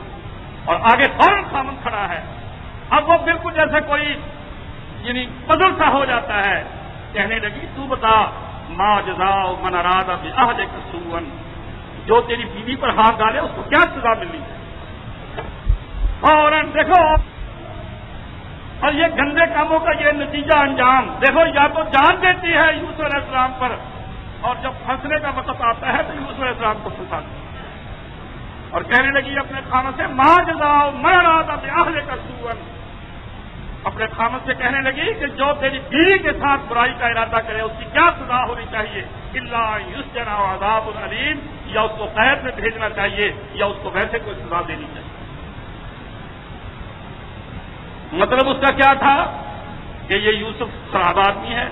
اور آگے فوراً خامد کھڑا ہے۔ اب وہ بالکل جیسے کوئی یعنی پزل سا ہو جاتا ہے، کہنے لگی تو بتا ما جزاء من اراد باہلک سوءا، جو تیری بیوی پر ہاتھ ڈالے اس کو کیا سزا ملنی ہے؟ فوراً دیکھو، اور یہ گندے کاموں کا یہ نتیجہ انجام دیکھو، یا تو جان دیتی ہے یوسف علیہ السلام پر، اور جب پھنسنے کا وقت آتا ہے تو یوسف علیہ السلام کو پھنسا دیا، اور کہنے لگی اپنے خامد سے ما جزاء من اراد باہلک سوءا، اپنے خامد سے کہنے لگی کہ جو تیری بیوی کے ساتھ برائی کا ارادہ کرے اس کی کیا سزا ہونی چاہیے؟ الا یسجن عذاب علیم، یا اس کو قید میں بھیجنا چاہیے، یا اس کو ویسے کوئی سزا دینی چاہیے۔ مطلب اس کا کیا تھا کہ یہ یوسف خراب آدمی ہے،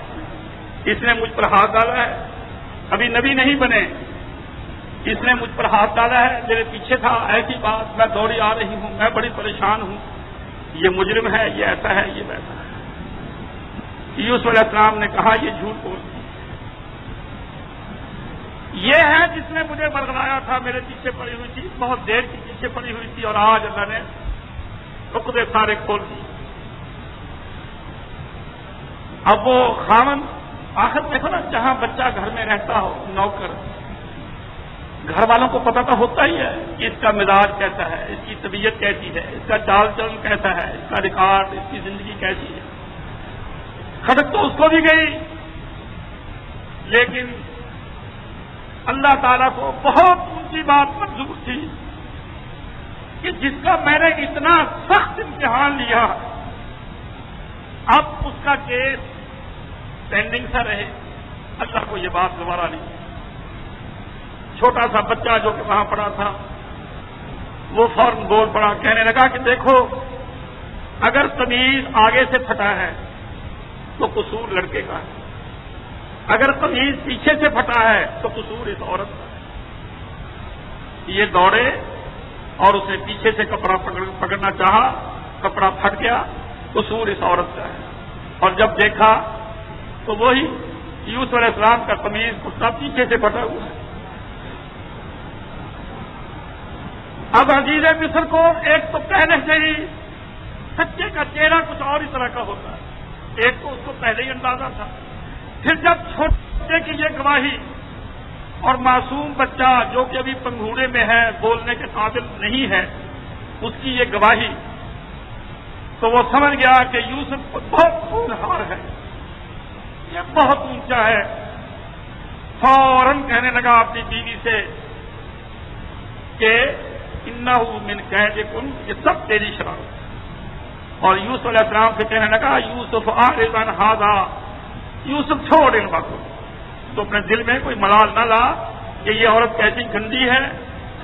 اس نے مجھ پر ہاتھ ڈالا ہے، ابھی نبی نہیں بنے، اس نے مجھ پر ہاتھ ڈالا ہے، میرے پیچھے تھا، ایسی بات، میں دوڑی آ رہی ہوں، میں بڑی پریشان ہوں، یہ مجرم ہے، یہ ایسا ہے، یہ ویسا ہے۔ یوسف علیہ السلام نے کہا یہ جھوٹ بولتی، یہ ہے جس نے مجھے برگلایا تھا، میرے پیچھے پڑی ہوئی تھی، بہت دیر کی پیچھے پڑی ہوئی تھی، اور آج اللہ نے عقدے سارے کھول دیے۔ اب وہ خامن، آخر دیکھو نا، جہاں بچہ گھر میں رہتا ہو، نوکر، گھر والوں کو پتہ تو ہوتا ہی ہے کہ اس کا مزاج کیسا ہے، اس کی طبیعت کیسی ہے، اس کا چال چلن کیسا ہے، اس کا ریکارڈ، اس کی زندگی کیسی ہے۔ کھٹک تو اس کو بھی گئی، لیکن اللہ تعالیٰ کو بہت اونچی بات منظور تھی کہ جس کا میں نے اتنا سخت امتحان لیا، اب اس کا کیس پینڈنگ سا رہے، اللہ کو یہ بات دوبارہ نہیں۔ چھوٹا سا بچہ جو کہ وہاں پڑا تھا، وہ فوراً بول پڑا، کہنے لگا کہ دیکھو، اگر تمیز آگے سے پھٹا ہے تو قصور لڑکے کا ہے، اگر تمیز پیچھے سے پھٹا ہے تو قصور اس عورت کا ہے۔ یہ دوڑے اور اس نے پیچھے سے کپڑا پکڑنا چاہا، کپڑا پھٹ گیا، قصور اس عورت کا ہے۔ اور جب دیکھا تو وہی یوسف علیہ السلام کا تمیز کتا پیچھے سے پھٹا ہوا ہے۔ اب عزیز مصر کو ایک تو کہنے سے ہی سچے کا چہرہ کچھ اور ہی طرح کا ہوتا ہے، ایک تو اس کو پہلے ہی اندازہ تھا، پھر جب چھوٹے کی یہ گواہی اور معصوم بچہ جو کہ ابھی پنگھوڑے میں ہے، بولنے کے قابل نہیں ہے، اس کی یہ گواہی، تو وہ سمجھ گیا کہ یوسف بہت ہونہار ہے، یہ بہت اونچا ہے۔ فوراً کہنے لگا اپنی بیوی سے کہ انہ من کیدکن، یہ سب تیری شرارت ہے، اور یوسف علیہ السلام سے کہنے لگا یوسف اعرض عن ھذا، یوسف چھوڑ ان باتوں، تو اپنے دل میں کوئی ملال نہ لا کہ یہ عورت کیسی گندی ہے،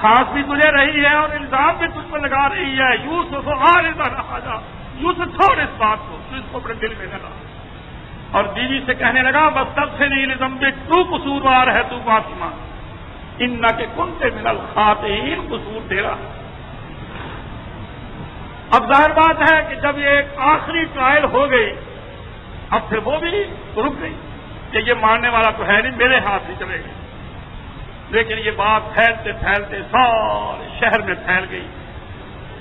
سانس بھی تجھے رہی ہے اور الزام بھی تجھ پر لگا رہی ہے، یوسف اعرض عن ھذا، یوسف چھوڑ اس بات کو، تو اس کو اپنے دل میں نہ لا۔ اور بیوی سے کہنے لگا واستغفری لذنبک، تو قصوروار ہے، تو معافی مانگ، انک کنت من الخاطئین، قصور تیرا۔ اب ظاہر بات ہے کہ جب یہ ایک آخری ٹرائل ہو گئی اب پھر وہ بھی رک گئی کہ یہ مارنے والا تو ہے نہیں، میرے ہاتھ سے چلے گئے. لیکن یہ بات پھیلتے پھیلتے سارے شہر میں پھیل گئی.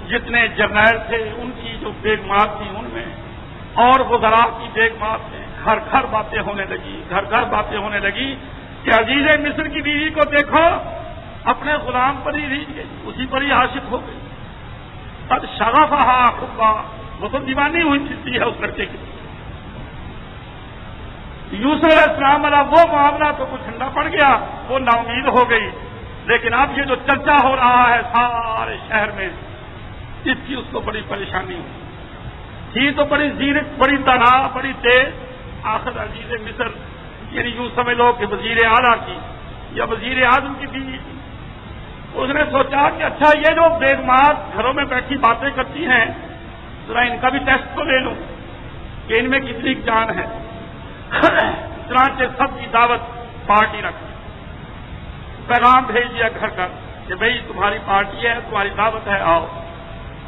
جتنے جرنیل تھے ان کی جو بیگمات تھی ان میں اور وزراء کی بیگمات میں گھر گھر باتیں ہونے لگی، گھر گھر باتیں ہونے لگی کہ عزیز مصر کی بیوی کو دیکھو اپنے غلام پر ہی ریجھ گئی، اسی پر ہی عاشق ہو گئی. قد شغفہا حبا، وہ تو دیوانی ہوئی پھرتی ہے اس لڑکے کی. یوسف علیہ السلام والا وہ معاملہ تو کچھ ٹھنڈا پڑ گیا، وہ نا امید ہو گئی. لیکن اب یہ جو چرچا ہو رہا ہے سارے شہر میں، اس کی اس کو بڑی پریشانی ہوئی. تھی تو بڑی زیرت، بڑی دانا، بڑی تیز. آخر عزیز مصر یعنی یوں سمجھ لو کہ وزیر اعلیٰ کی یا وزیر اعظم کی بیوی تھی. اس نے سوچا کہ اچھا یہ جو بیگمات گھروں میں بیٹھی باتیں کرتی ہیں ذرا ان کا بھی ٹیسٹ تو لے لوں کہ ان میں کتنی جان ہے. چنانچہ سب کی دعوت پارٹی رکھ پیغام بھیج دیا گھر گھر کہ بھئی تمہاری پارٹی ہے، تمہاری دعوت ہے، آؤ.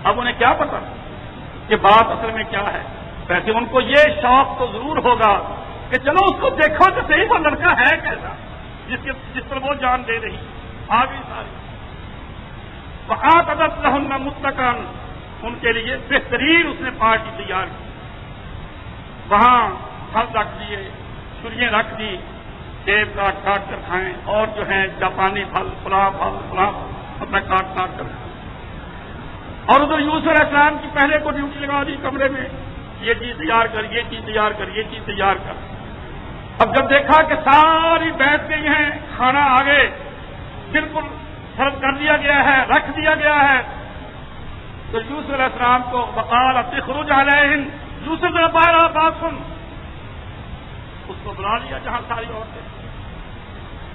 اب انہیں کیا پتا کہ بات اصل میں کیا ہے. ویسے ان کو یہ شوق تو ضرور ہوگا کہ چلو اس کو دیکھو تو صحیح وہ لڑکا ہے کیسا جس پر وہ جان دے رہی. آ گئی ساری. وَآتَتْ لَهُنَّ مُتَّكَأً، ان کے لیے بہترین اس نے پارٹی تیار کی. وہاں پھل رکھ دیے، چھریاں رکھ دی، سیب کاٹ کاٹ کر کھائیں اور جو ہیں جاپانی پھل فلاں اپنا کاٹ کاٹ کر. اور ادھر یوسف علیہ السلام کی پہلے کو ڈیوٹی لگا دی کمرے میں، یہ چیز تیار کر، یہ چیز تیار کر، یہ چیز تیار کر. اب جب دیکھا کہ ساری بیٹھ گئی ہیں، کھانا آگے بالکل سرو کر دیا گیا ہے، رکھ دیا گیا ہے، تو یوسف علیہ السلام کو وقال اخرج علیہم، یوسف ذرا باہر آ، بات سن. اس کو بلا لیا جہاں ساری عورتیں.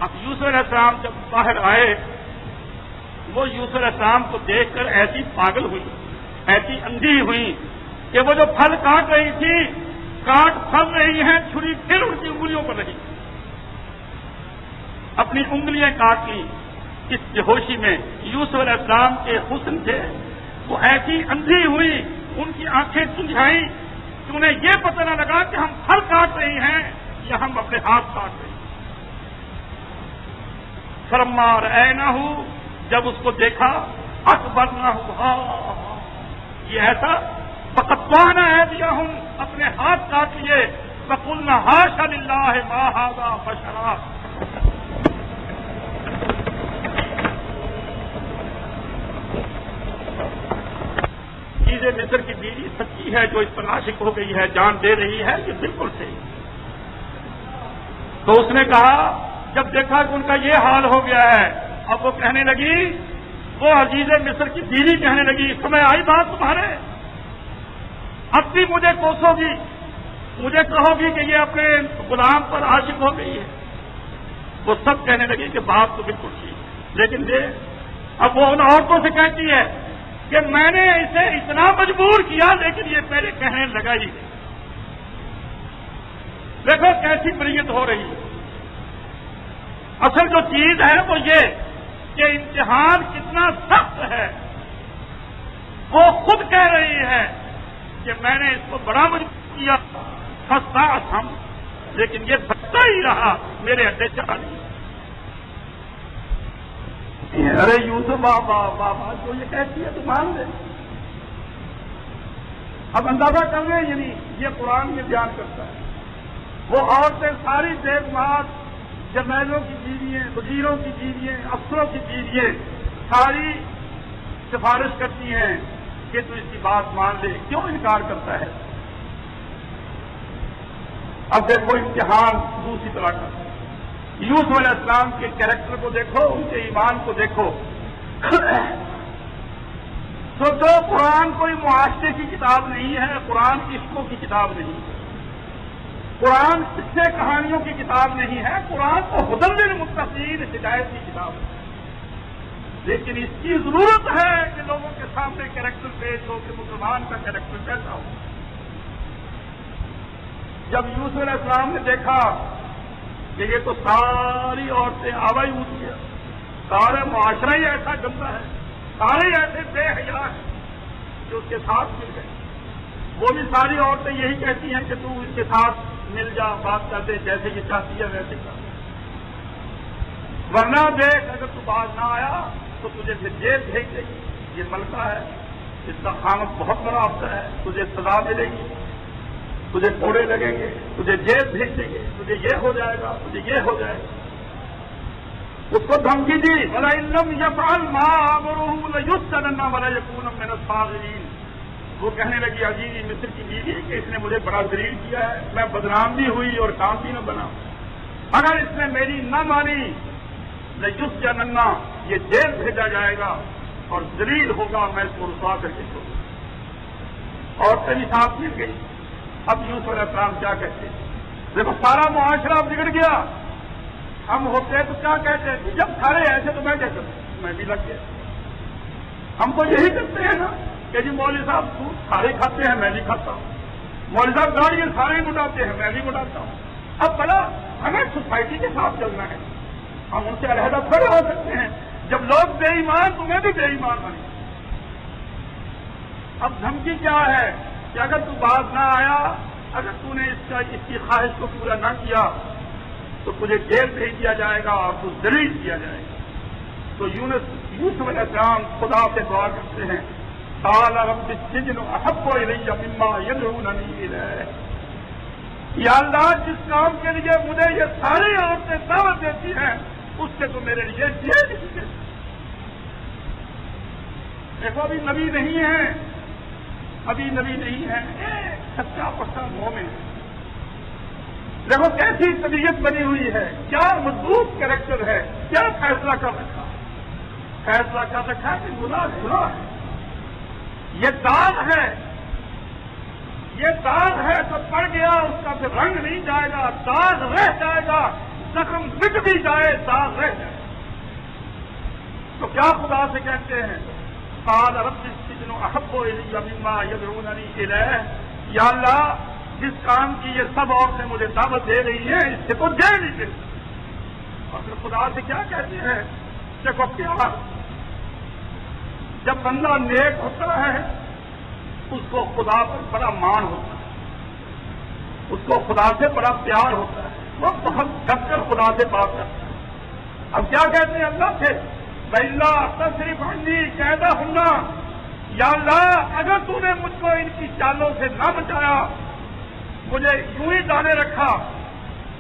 اب یوسف علیہ السلام جب باہر آئے وہ یوسف علیہ السلام کو دیکھ کر ایسی پاگل ہوئی، ایسی اندھی ہوئی کہ وہ جو پھل کاٹ رہی تھی کاٹ پھل رہی ہیں، چھری پھر ان کی انگلیوں پر رہی، اپنی انگلیاں کاٹ لی. اس بے ہوشی میں یوسف علیہ السلام کے حسن سے وہ ایسی اندھی ہوئی، ان کی آنکھیں سجھائیں کہ انہیں یہ پتہ نہ لگا کہ ہم پھل کاٹ رہے ہیں یا ہم اپنے ہاتھ کاٹ رہے ہیں. فلما رأینہ، جب اس کو دیکھا اکبرنہ، یہ ایسا فقطعنا ایدیہم، اپنے ہاتھ کاٹ لیے. فقلنا حاشا للہ ما ھذا بشرا، مصر کی بیوی سچی ہے جو اس پر عاشق ہو گئی ہے، جان دے رہی ہے، یہ بالکل صحیح. تو اس نے کہا جب دیکھا کہ ان کا یہ حال ہو گیا ہے، اب وہ کہنے لگی، وہ عزیز مصر کی بیوی کہنے لگی، سمجھ آئی بات تمہارے؟ اب بھی مجھے کوسو گی، مجھے کہو گی کہ یہ اپنے غلام پر عاشق ہو گئی ہے. وہ سب کہنے لگی کہ بات تو بالکل ٹھیک، لیکن اب وہ ان عورتوں سے کہتی ہے کہ میں نے اسے اتنا مجبور کیا لیکن یہ پہلے کہنے لگا ہی. دیکھو کیسی بریت ہو رہی ہے. اصل جو چیز ہے وہ یہ کہ امتحان کتنا سخت ہے. وہ خود کہہ رہی ہے کہ میں نے اس کو بڑا مجبور کیا، پھنستا تھا لیکن یہ پھنستا ہی رہا، میرے اڈے چلا نہیں. ارے یوسف بابا بابا جو یہ کہتی ہے تو مان دے. اب اندازہ کر لیں، یعنی یہ قرآن میں بیان کرتا ہے. وہ عورتیں ساری بیگمات، جرنیلوں کی بیویاں، وزیروں کی بیویاں، افسروں کی بیویاں، ساری سفارش کرتی ہیں کہ تو اس کی بات مان لے. کیوں انکار کرتا ہے؟ اب دیکھو امتحان دوسری طرح کا. یوسف علیہ السلام کے کیریکٹر کو دیکھو، ان کے ایمان کو دیکھو. تو قرآن کوئی معاشرے کی کتاب نہیں ہے، قرآن عشقوں کی کتاب نہیں ہے، قرآن قصے کہانیوں کی کتاب نہیں ہے، قرآن تو ہدی للمتقین، ہدایت کی کتاب ہے. لیکن اس کی ضرورت ہے کہ لوگوں کے سامنے کیریکٹر پیش ہو کہ مسلمان کا کیریکٹر کیسا ہو. جب یوسف علیہ السلام نے دیکھا کہ یہ تو ساری عورتیں آوائی ہوتی ہیں، سارے معاشرہ ہی ایسا گندا ہے، سارے ایسے بے حیا ہیں، کہ اس کے ساتھ مل گئے. وہ بھی ساری عورتیں یہی کہتی ہیں کہ تو اس کے ساتھ مل جا، بات کر دے، جیسے یہ چاہتی ہے ویسے کر. ورنہ دیکھ اگر تو باز نہ آیا تو تجھے پھر جیل بھیج دے گی. یہ ملکہ ہے، اس کا خامد بہت بڑا افسر ہے، تجھے سزا ملے گی، تجھے کوڑے لگیں گے، تجھے جیل بھیج دیں گے، تجھے یہ ہو جائے گا، تجھے یہ ہو جائے گا. اس کو دھمکی دی وَلَئِن لَّمْ يَفْعَلْ مَا آمُرُهُ لَيُسْجَنَنَّ وَلَيَكُونَ مِنَ الصَّاغِرِينَ. وہ کہنے لگی عزیزی مصر کی بیوی کہ اس نے مجھے بڑا ذلیل کیا ہے، میں بدنام بھی ہوئی اور کام بھی نہ بنا. اگر اس نے میری نہ مانی لَيُسْجَنَنَّ، یہ جیل بھیجا جائے گا اور ذلیل ہوگا، میں اس کو رسوا کر کے چھوڑوں. عورتیں بھی ساتھ مل گئی. اب یوسف علیہ السلام کیا کہتے ہیں؟ دیکھو سارا معاشرہ بگڑ گیا. ہم ہوتے تو کیا کہتے ہیں؟ جب سارے ایسے تو میں کیا کرتا، میں بھی لگ گیا. ہم تو یہی کرتے ہیں نا کہ جی مولوی صاحب سود سارے کھاتے ہیں، میں بھی کھاتا ہوں. مولوی صاحب گاڑیاں سارے اٹھاتے ہیں، میں بھی اٹھاتا ہوں. اب بلا ہمیں سوسائٹی کے ساتھ چلنا ہے، ہم ان سے علیحدہ تھوڑے ہو سکتے ہیں. جب لوگ بے ایمان تو میں بھی بے ایمان بنی. اب دھمکی کیا ہے کہ اگر تو باز نہ آیا، اگر تو نے اس کی خواہش کو پورا نہ کیا تو تجھے جیل بھیج دیا جائے گا اور تو ذلیل کیا جائے گا. تو یوسف علیہ السلام خدا سے دعا کرتے ہیں قال رب السجن احب الی مما یدعوننی الیہ. یا اللہ جس کام کے لیے مجھے یہ ساری عورتیں دعوت دیتی ہیں اس سے تو میرے لیے جیل ہی. دیکھو ابھی نبی نہیں ہے، ابھی نبی نہیں ہے، سچا پکا مومن ہے. دیکھو کیسی طبیعت بنی ہوئی ہے، کیا مضبوط کریکٹر ہے، کیا فیصلہ کر رکھا. فیصلہ کر رکھا کہ گناہ ہے، یہ داغ ہے، یہ داغ ہے تو پڑ گیا، اس کا پھر رنگ نہیں جائے گا، داغ رہ جائے گا. زخم مٹ بھی جائے داغ رہ جائے. تو کیا خدا سے کہتے ہیں قال رب السجن احب الی مما یدعوننی الیہ. یا اللہ جس کام کی یہ سب عورتیں مجھے دعوت دے رہی ہیں اس سے تو جیل ہی دے. اور پھر خدا سے کیا کہتے ہیں؟ دیکھو پیار، جب بندہ نیک ہوتا ہے اس کو خدا پر بڑا مان ہوتا ہے، اس کو خدا سے بڑا پیار ہوتا ہے، وہ بہت ڈٹ کر خدا سے بات کرتا ہے. اب کیا کہتے ہیں اللہ سے؟ بَإِلَّا تَصْرِفْ عَنِّي كَيْدَهُنَّ. یا اللہ اگر تو نے مجھ کو ان کی چالوں سے نہ بچایا، مجھے یوں ہی ڈالے رکھا،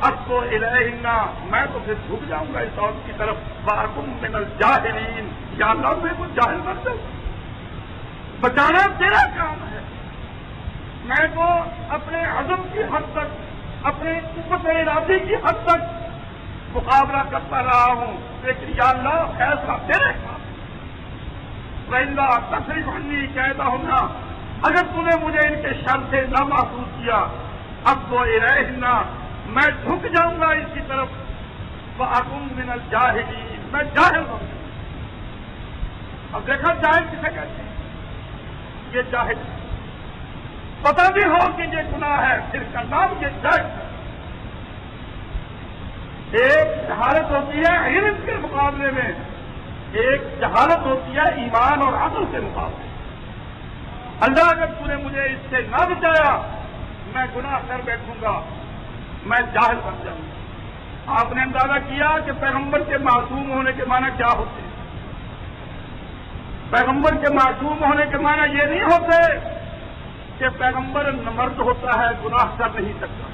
اَصْبُ إِلَيْهِنَّ، میں تو پھر جھک جاؤں گا اس عورت کی طرف. وَأَكُن مِّنَ الْجَاهِلِينَ. یا اللہ میں کچھ جاہل مت دوں، بچانا تیرا کام ہے. میں تو اپنے عزم کی حد تک، اپنے قوت ارادی کی حد تک مقابلہ کرتا رہا ہوں، لیکن یا اللہ فیصلہ تیرے کام. وَإِلَّا تَصْرِفْ عَنِّي كَيْدَهُنَّ، اگر تو نے مجھے ان کے شر سے نہ محفوظ کیا، اب وہ إِلَيْهِنَّ، میں جھک جاؤں گا اس کی طرف. وَأَكُن مِّنَ الْجَاهِلِينَ، میں جاہل ہوں. اب دیکھا جاہل کسے کہتے ہیں؟ یہ جاہل پتہ بھی ہو کہ یہ گناہ ہے پھر کا نام یہ جاہل. ایک جہالت ہوتی ہے علم کے مقابلے میں، ایک جہالت ہوتی ہے ایمان اور عقل کے مقابلے. اللہ اگر تو نے مجھے اس سے نہ بچایا میں گناہ کر بیٹھوں گا، میں جاہل بن جاؤں گا. آپ نے اندازہ کیا کہ پیغمبر کے معصوم ہونے کے معنی کیا ہوتے ہیں؟ پیغمبر کے معصوم ہونے کے معنی یہ نہیں ہوتے کہ پیغمبر مرد ہوتا ہے گناہ کر نہیں سکتا.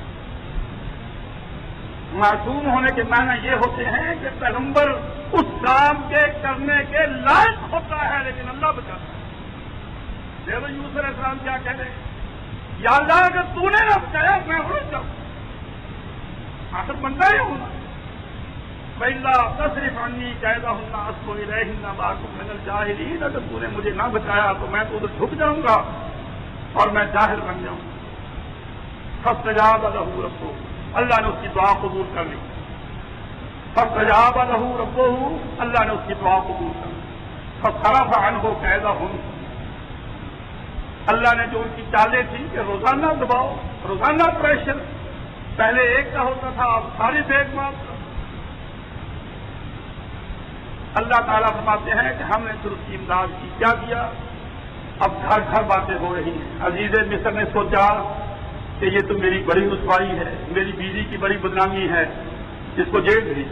معصوم ہونے کے معنی یہ ہوتے ہیں کہ پیغمبر اس کام کے کرنے کے لائق ہوتا ہے لیکن اللہ بچاتا ہے. دیکھو یوسف علیہ السلام کیا کہہ رہے ہیں؟ یا اللہ اگر تو نے نہ بچایا میں ہو جاؤں، آخر بندہ ہی ہونا. وَإِلَّا تَصْرِفْ عَنِّي كَيْدَهُنَّ أَصْبُ إِلَيْهِنَّ وَأَكُن مِّنَ الْجَاهِلِينَ. اگر تو نے مجھے نہ بچایا تو میں تو ادھر جھک جاؤں گا اور میں جاہل بن جاؤں گا. فَاسْتَجَابَ لَهُ رَبُّهُ، اللہ نے اس کی دعا قبول کر لی. فَاسْتَجَابَ لَهُ رَبُّهُ، اللہ نے اس کی دعا قبول کر لی. فَصَرَفَ عَنْهُ كَيْدَهُنَّ، اللہ نے جو ان کی چالیں تھیں کہ روزانہ دباؤ، روزانہ پریشر، پہلے ایک کا ہوتا تھا اب ساری دیکھ بات. اللہ تعالیٰ فرماتے ہیں کہ ہم نے پھر اس کی امداد کی. کیا کیا؟ اب گھر گھر باتیں ہو رہی ہیں. عزیز مصر نے سوچا کہ یہ تو میری بڑی رسوائی ہے، میری بیوی کی بڑی بدنامی ہے، اس کو جیل دی.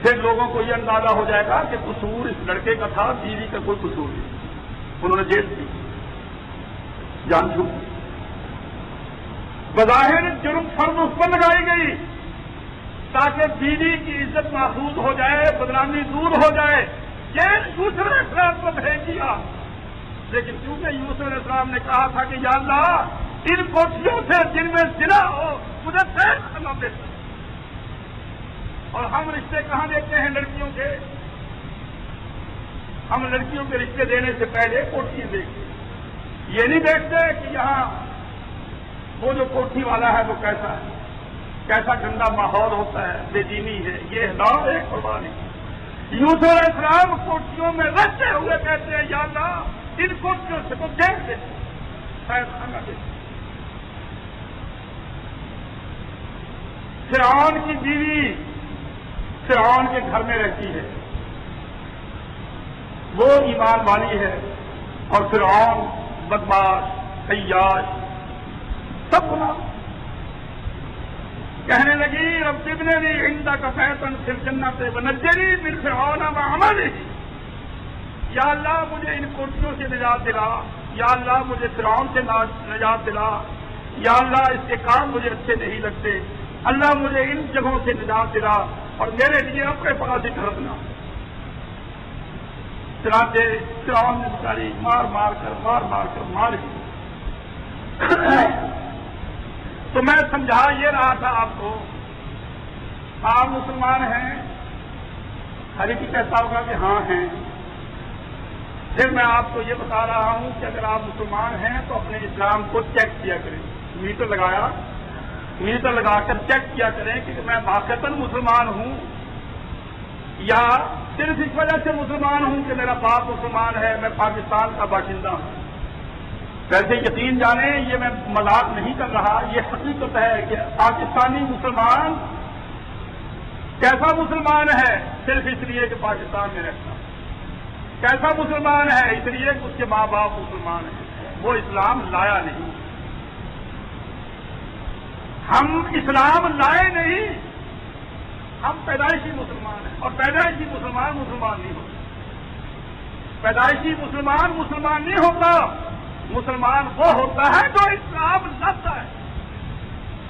پھر لوگوں کو یہ اندازہ ہو جائے گا کہ قصور اس لڑکے کا تھا، بیوی کا کوئی قصور نہیں. انہوں نے جیل دی، جان چھوٹ. بظاہر جرم فرض اس پر لگائی گئی تاکہ بیوی کی عزت محفوظ ہو جائے، بدنامی دور ہو جائے. جیل یوسف علیہ السلام کو بھیج دیا. لیکن چونکہ یوسف علیہ السلام نے کہا تھا کہ یا اللہ ان کوٹھیوں سے جن میں زنا ہو مجھے پھیر کرنا دیتا. اور ہم رشتے کہاں دیکھتے ہیں لڑکیوں کے؟ ہم لڑکیوں کے رشتے دینے سے پہلے کوٹھی دیکھتے ہیں. یہ نہیں دیکھتے کہ یہاں وہ جو کوٹھی والا ہے وہ کیسا ہے، کیسا گندا ماحول ہوتا ہے، بے دینی ہے. یہ نام ایک قربانی. یوسف علیہ السلام کوٹھیوں میں رہتے ہوئے کہتے ہیں یا اللہ ان کوٹھیوں سے تو دیکھ دے، شاید کھانا دے. فرعون کی بیوی فرعون کے گھر میں رہتی ہے، وہ ایمان والی ہے، اور فرعون بدماش عیاش سب گناہ. کہنے لگی رب ابن لی عندک بیتا فی الجنۃ ونجنی من فرعون وعملہ. یا اللہ مجھے ان کوٹھیوں سے نجات دلا، یا اللہ مجھے فرعون سے نجات دلا، یا اللہ اس کے کام مجھے اچھے نہیں لگتے، اللہ مجھے ان جگہوں سے نجات دلا اور میرے لیے اپنے پاس ہی گھر بنا. چنانچہ فرعون نے بیچاری مار مار کر مار دی. تو میں سمجھا یہ رہا تھا آپ کو، آپ مسلمان ہیں؟ ہر ایک کہتا ہوگا کہ ہاں ہیں. پھر میں آپ کو یہ بتا رہا ہوں کہ اگر آپ مسلمان ہیں تو اپنے اسلام کو چیک کیا کریں. میٹر لگا کر چیک کیا کریں کہ میں واقعتاً مسلمان ہوں یا صرف اس وجہ سے مسلمان ہوں کہ میرا باپ مسلمان ہے، میں پاکستان کا باشندہ ہوں. ویسے یقین جانیں یہ میں مذاق نہیں کر رہا، یہ حقیقت ہے کہ پاکستانی مسلمان کیسا مسلمان ہے؟ صرف اس لیے کہ پاکستان میں رہتا. کیسا مسلمان ہے؟ اس لیے کہ اس کے ماں باپ مسلمان ہیں. وہ اسلام لایا نہیں. ہم اسلام لائے نہیں، ہم پیدائشی مسلمان ہیں. اور پیدائشی مسلمان نہیں ہوتا. پیدائشی مسلمان نہیں ہوتا. مسلمان وہ ہوتا ہے جو اسلام لاتا ہے،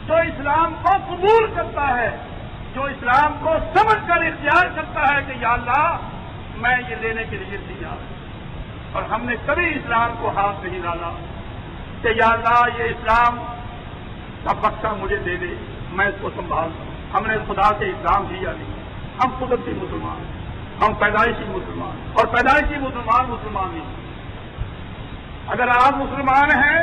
جو اسلام کو قبول کرتا ہے، جو اسلام کو سمجھ کر اختیار کرتا ہے کہ یا اللہ میں یہ لینے کے لیے تیار ہوں. اور ہم نے کبھی اسلام کو ہاتھ نہیں ڈالا کہ یا اللہ یہ اسلام کا بخشا مجھے دے دے، میں اس کو سنبھال لوں. ہم نے خدا سے اسلام دیا نہیں. ہم قدرتی مسلمان ہیں، ہم پیدائشی مسلمان، اور پیدائشی مسلمان نہیں. اگر آپ مسلمان ہیں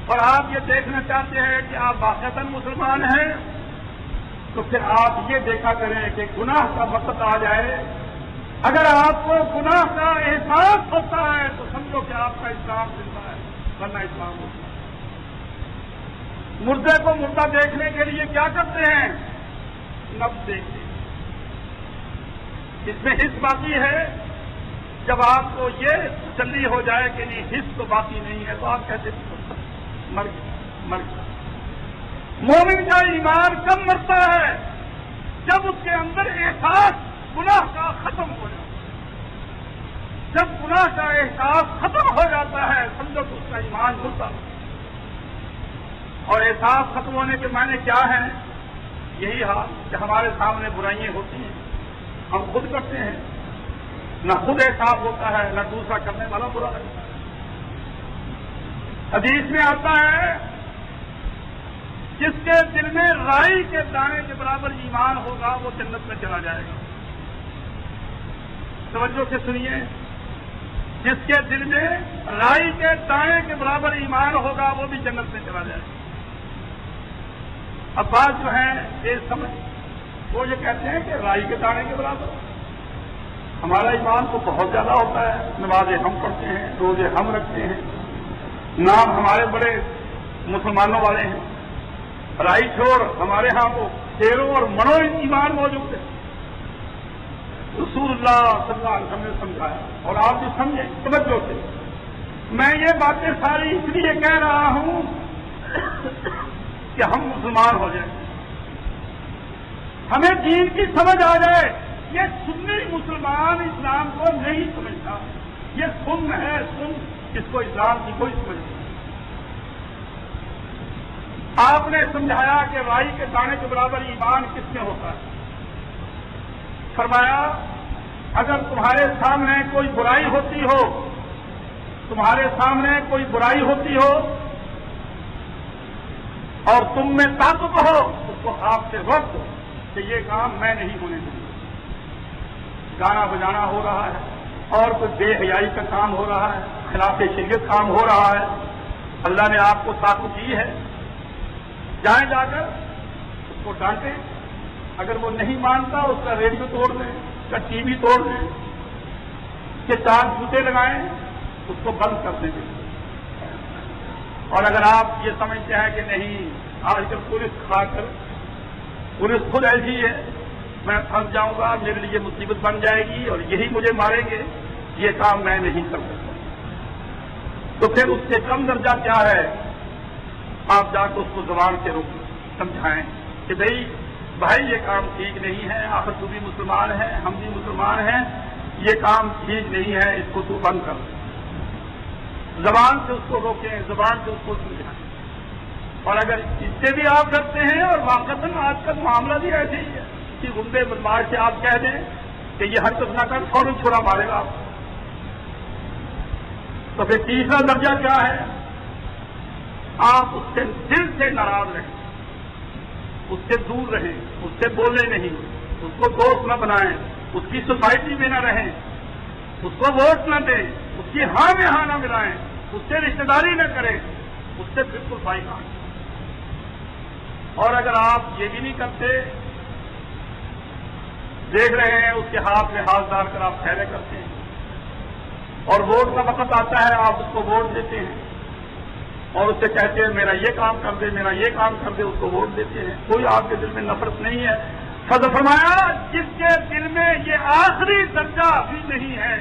اور آپ یہ دیکھنا چاہتے ہیں کہ آپ واقعتاً مسلمان ہیں تو پھر آپ یہ دیکھا کریں کہ گناہ کا وقت آ جائے. اگر آپ کو گناہ کا احساس ہوتا ہے تو سمجھو کہ آپ کا اسلام زندہ ہے، ورنہ اسلام ہوتا ہے. مردے کو مردہ دیکھنے کے لیے کیا کرتے ہیں؟ نبض دیکھتے ہیں. اس میں حص باقی ہے. جب آپ کو یہ تسلی ہو جائے کہ نہیں حص تو باقی نہیں ہے تو آپ کہتے مر گیا. مومن کا ایمان کب مرتا ہے؟ جب اس کے اندر احساس گناہ کا ختم ہو جاتا ہے. جب گناہ کا احساس ختم ہو جاتا ہے سمجھو کہ اس کا ایمان مردہ ہے. اور احساس ختم ہونے کے معنی کیا ہے؟ یہی حال کہ ہمارے سامنے برائیاں ہوتی ہیں، ہم خود کرتے ہیں، نہ خود احساس ہوتا ہے نہ دوسرا کرنے والا برا لگتا ہے. حدیث میں آتا ہے جس کے دل میں رائی کے دانے کے برابر ایمان ہوگا وہ جنت میں چلا جائے گا. توجہ سے سنیے، جس کے دل میں رائی کے دانے کے برابر ایمان ہوگا وہ بھی جنت میں چلا جائے گا. اب بات جو ہے یہ سمجھ، وہ یہ کہتے ہیں کہ رائی کے دانے کے برابر. ہمارا ایمان تو بہت زیادہ ہوتا ہے، نمازیں ہم پڑھتے ہیں، روزے ہم رکھتے ہیں، نام ہمارے بڑے مسلمانوں والے ہیں. رائی چھوڑ ہمارے ہاں تو شیروں اور منوں ایمان موجود ہے. رسول اللہ صلی اللہ علیہ وسلم نے سمجھایا اور آپ بھی سمجھیں توجہ سے. میں یہ باتیں ساری اس لیے کہہ رہا ہوں کہ ہم مسلمان ہو جائیں, ہمیں دین کی سمجھ آ جائے. یہ سنی مسلمان اسلام کو نہیں سمجھتا, یہ سن ہے سن, اس کو اسلام کی کوئی سمجھ نہیں. آپ نے سمجھایا کہ رائی کے دانے کے برابر ایمان کس میں ہوتا ہے. فرمایا اگر تمہارے سامنے کوئی برائی ہوتی ہو, تمہارے سامنے کوئی برائی ہوتی ہو اور تم میں طاقت ہو, اس کو آپ سے روک دو کہ یہ کام میں نہیں ہونے دوں گا. گانا بجانا ہو رہا ہے اور کوئی بے حیائی کا کام ہو رہا ہے, خلاف شریعت کام ہو رہا ہے, اللہ نے آپ کو طاقت دی ہے, جائیں جا کر اس کو ڈانٹیں. اگر وہ نہیں مانتا اس کا ریڈیو توڑ دیں, اس کا ٹی وی توڑ دیں, اس کے 4 جوتے لگائیں, اس کو بند کر دیں. اور اگر آپ یہ سمجھتے ہیں کہ نہیں آج کل پولیس کھا کر پولیس خود ایسی ہے, میں پھنس جاؤں گا, میرے لیے مصیبت بن جائے گی اور یہی مجھے ماریں گے, یہ کام میں نہیں کر سکتا, تو پھر اس سے کم درجہ کیا ہے, آپ جا کے اس کو زبان کے روپ سمجھائیں کہ بھائی یہ کام ٹھیک نہیں ہے, آخر تو بھی مسلمان ہے, ہم بھی مسلمان ہیں, یہ کام ٹھیک نہیں ہے, اس کو تو بند کر. زبان سے اس کو روکیں, زبان سے اس کو سمجھائیں. اور اگر اس سے بھی آپ کرتے ہیں, اور واقعتاً آج کل معاملہ بھی ایسے ہی ہے کہ غنڈے بدماش سے آپ کہہ دیں کہ یہ حرکت نہ کر, فوراً چھڑا مارے گا آپ. تو پھر تیسرا درجہ کیا ہے, آپ اس سے دل سے ناراض رہیں, اس سے دور رہیں, اس سے بولیں نہیں, اس کو دوست نہ بنائیں, اس کی سوسائٹی میں نہ رہیں, اس کو ووٹ نہ دیں, اس کی ہاں میں ہاں نہ ملائیں, اس سے رشتے داری نہ کریں, اس سے بالکل بائیکاٹ. اور اگر آپ یہ بھی نہیں کرتے, دیکھ رہے ہیں اس کے ہاتھ میں ہاتھ ڈال کر آپ پھیلے کرتے ہیں, اور ووٹ کا وقت آتا ہے آپ اس کو ووٹ دیتے ہیں, اور اس سے کہتے ہیں میرا یہ کام کر دے, میرا یہ کام کر دے, اس کو ووٹ دیتے ہیں, کوئی آپ کے دل میں نفرت نہیں ہے. صدر فرمایا جس کے دل میں یہ آخری درجہ بھی نہیں ہے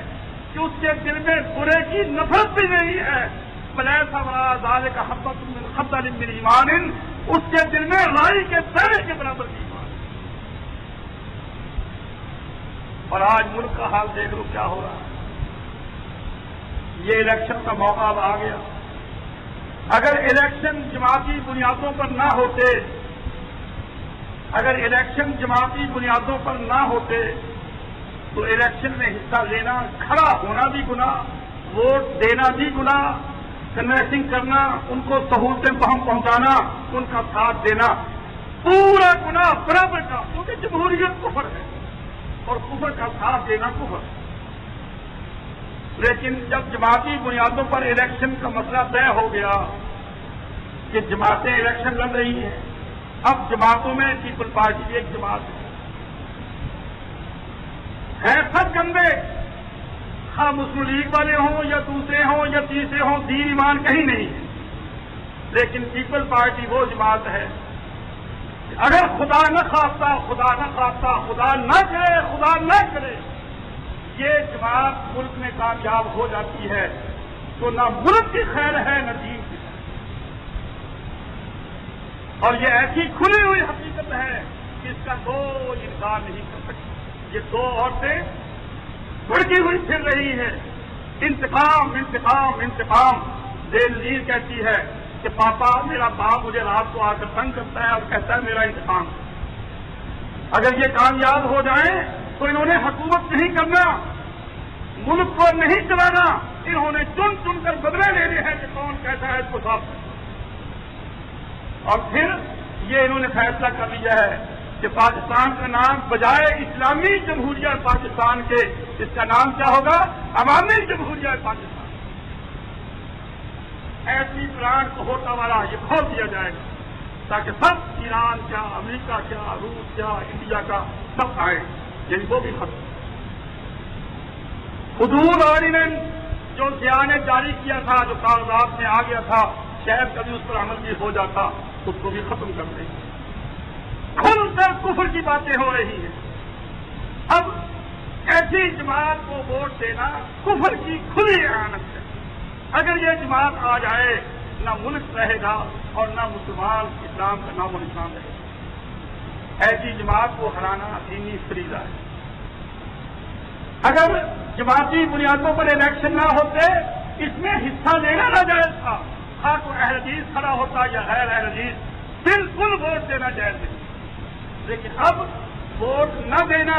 کہ اس کے دل میں برے کی نفرت بھی نہیں ہے, بلے سوال دال کا خطر من ایمان, اس کے دل میں رائی کے دانے کے برابر بھی ایمان. اور آج ملک کا حال دیکھ لو کیا ہو رہا ہے. یہ الیکشن کا موقع اب آ گیا. اگر الیکشن جماعتی بنیادوں پر نہ ہوتے, اگر الیکشن جماعتی بنیادوں پر نہ ہوتے تو الیکشن میں حصہ لینا, کھڑا ہونا بھی گناہ, ووٹ دینا بھی گناہ, کنوینسنگ کرنا, ان کو سہولتیں پہنچانا, ان کا ساتھ دینا, پورا گناہ برابر کا, کیونکہ جمہوریت کفر ہے اور کفر کا ساتھ دینا کفر ہے. لیکن جب جماعتی بنیادوں پر الیکشن کا مسئلہ طے ہو گیا کہ جماعتیں الیکشن لڑ رہی ہیں, اب جماعتوں میں پیپل پارٹی کی ایک جماعت ہے سب گندے, ہاں مسلم لیگ والے ہوں یا دوسرے ہوں یا تیسرے ہوں, دین ایمان کہیں نہیں ہے. لیکن پیپل پارٹی وہ جماعت ہے اگر خدا نہ خواستہ, خدا نہ خواستہ, خدا نہ کرے, خدا نہ کرے, یہ جماعت ملک میں کامیاب ہو جاتی ہے تو نہ ملک کی خیر ہے نہ دین کی خیر. اور یہ ایسی کھلی ہوئی حقیقت ہے کہ اس کا کوئی انکار نہیں کر سکتا. یہ 2 عورتیں بڑکی ہوئی پھر رہی ہیں, انتقام انتقام انتقام. دلیر کہتی ہے کہ پاپا میرا باپ مجھے رات کو آ کر تنگ کرتا ہے اور کہتا ہے میرا انتقام. اگر یہ کامیاب ہو جائیں تو انہوں نے حکومت نہیں کرنا, ملک کو نہیں چلانا, انہوں نے چن چن کر بدلے لینے ہیں کہ کون کیسا ہے اس کو صاف کرنا. اور پھر یہ انہوں نے فیصلہ کر لیا ہے کہ پاکستان کا نام بجائے اسلامی جمہوریہ پاکستان کے, اس کا نام کیا ہوگا, عوامی جمہوریہ پاکستان. ایسی پلانٹ کو ہوتا والا یہ کھول دیا جائے گا تاکہ سب, ایران کیا, امریکہ کیا, روس کیا, انڈیا کا, سب آئے, یعنی وہ بھی ختم. حدود آرڈیننس جو سیاہ نے جاری کیا تھا, جو کاغذات میں آ گیا تھا, شاید کبھی اس پر عمل بھی ہو جاتا, اس کو بھی ختم کر دیں. کھل کر کفر کی باتیں ہو رہی ہیں. اب ایسی جماعت کو ووٹ دینا کفر کی کھلی اعانت ہے. اگر یہ جماعت آ جائے نہ ملک رہے گا اور نہ مسلمان اسلام کا نام و نشان رہے گا. ایسی جماعت کو ہرانا دینی فریضہ ہے. اگر جماعتی بنیادوں پر الیکشن نہ ہوتے اس میں حصہ لینا ناجائز تھا. خواہ کوئی اہل حدیث کھڑا ہوتا یا غیر اہل حدیث بالکل ووٹ دینا جائز نہیں. لیکن اب ووٹ نہ دینا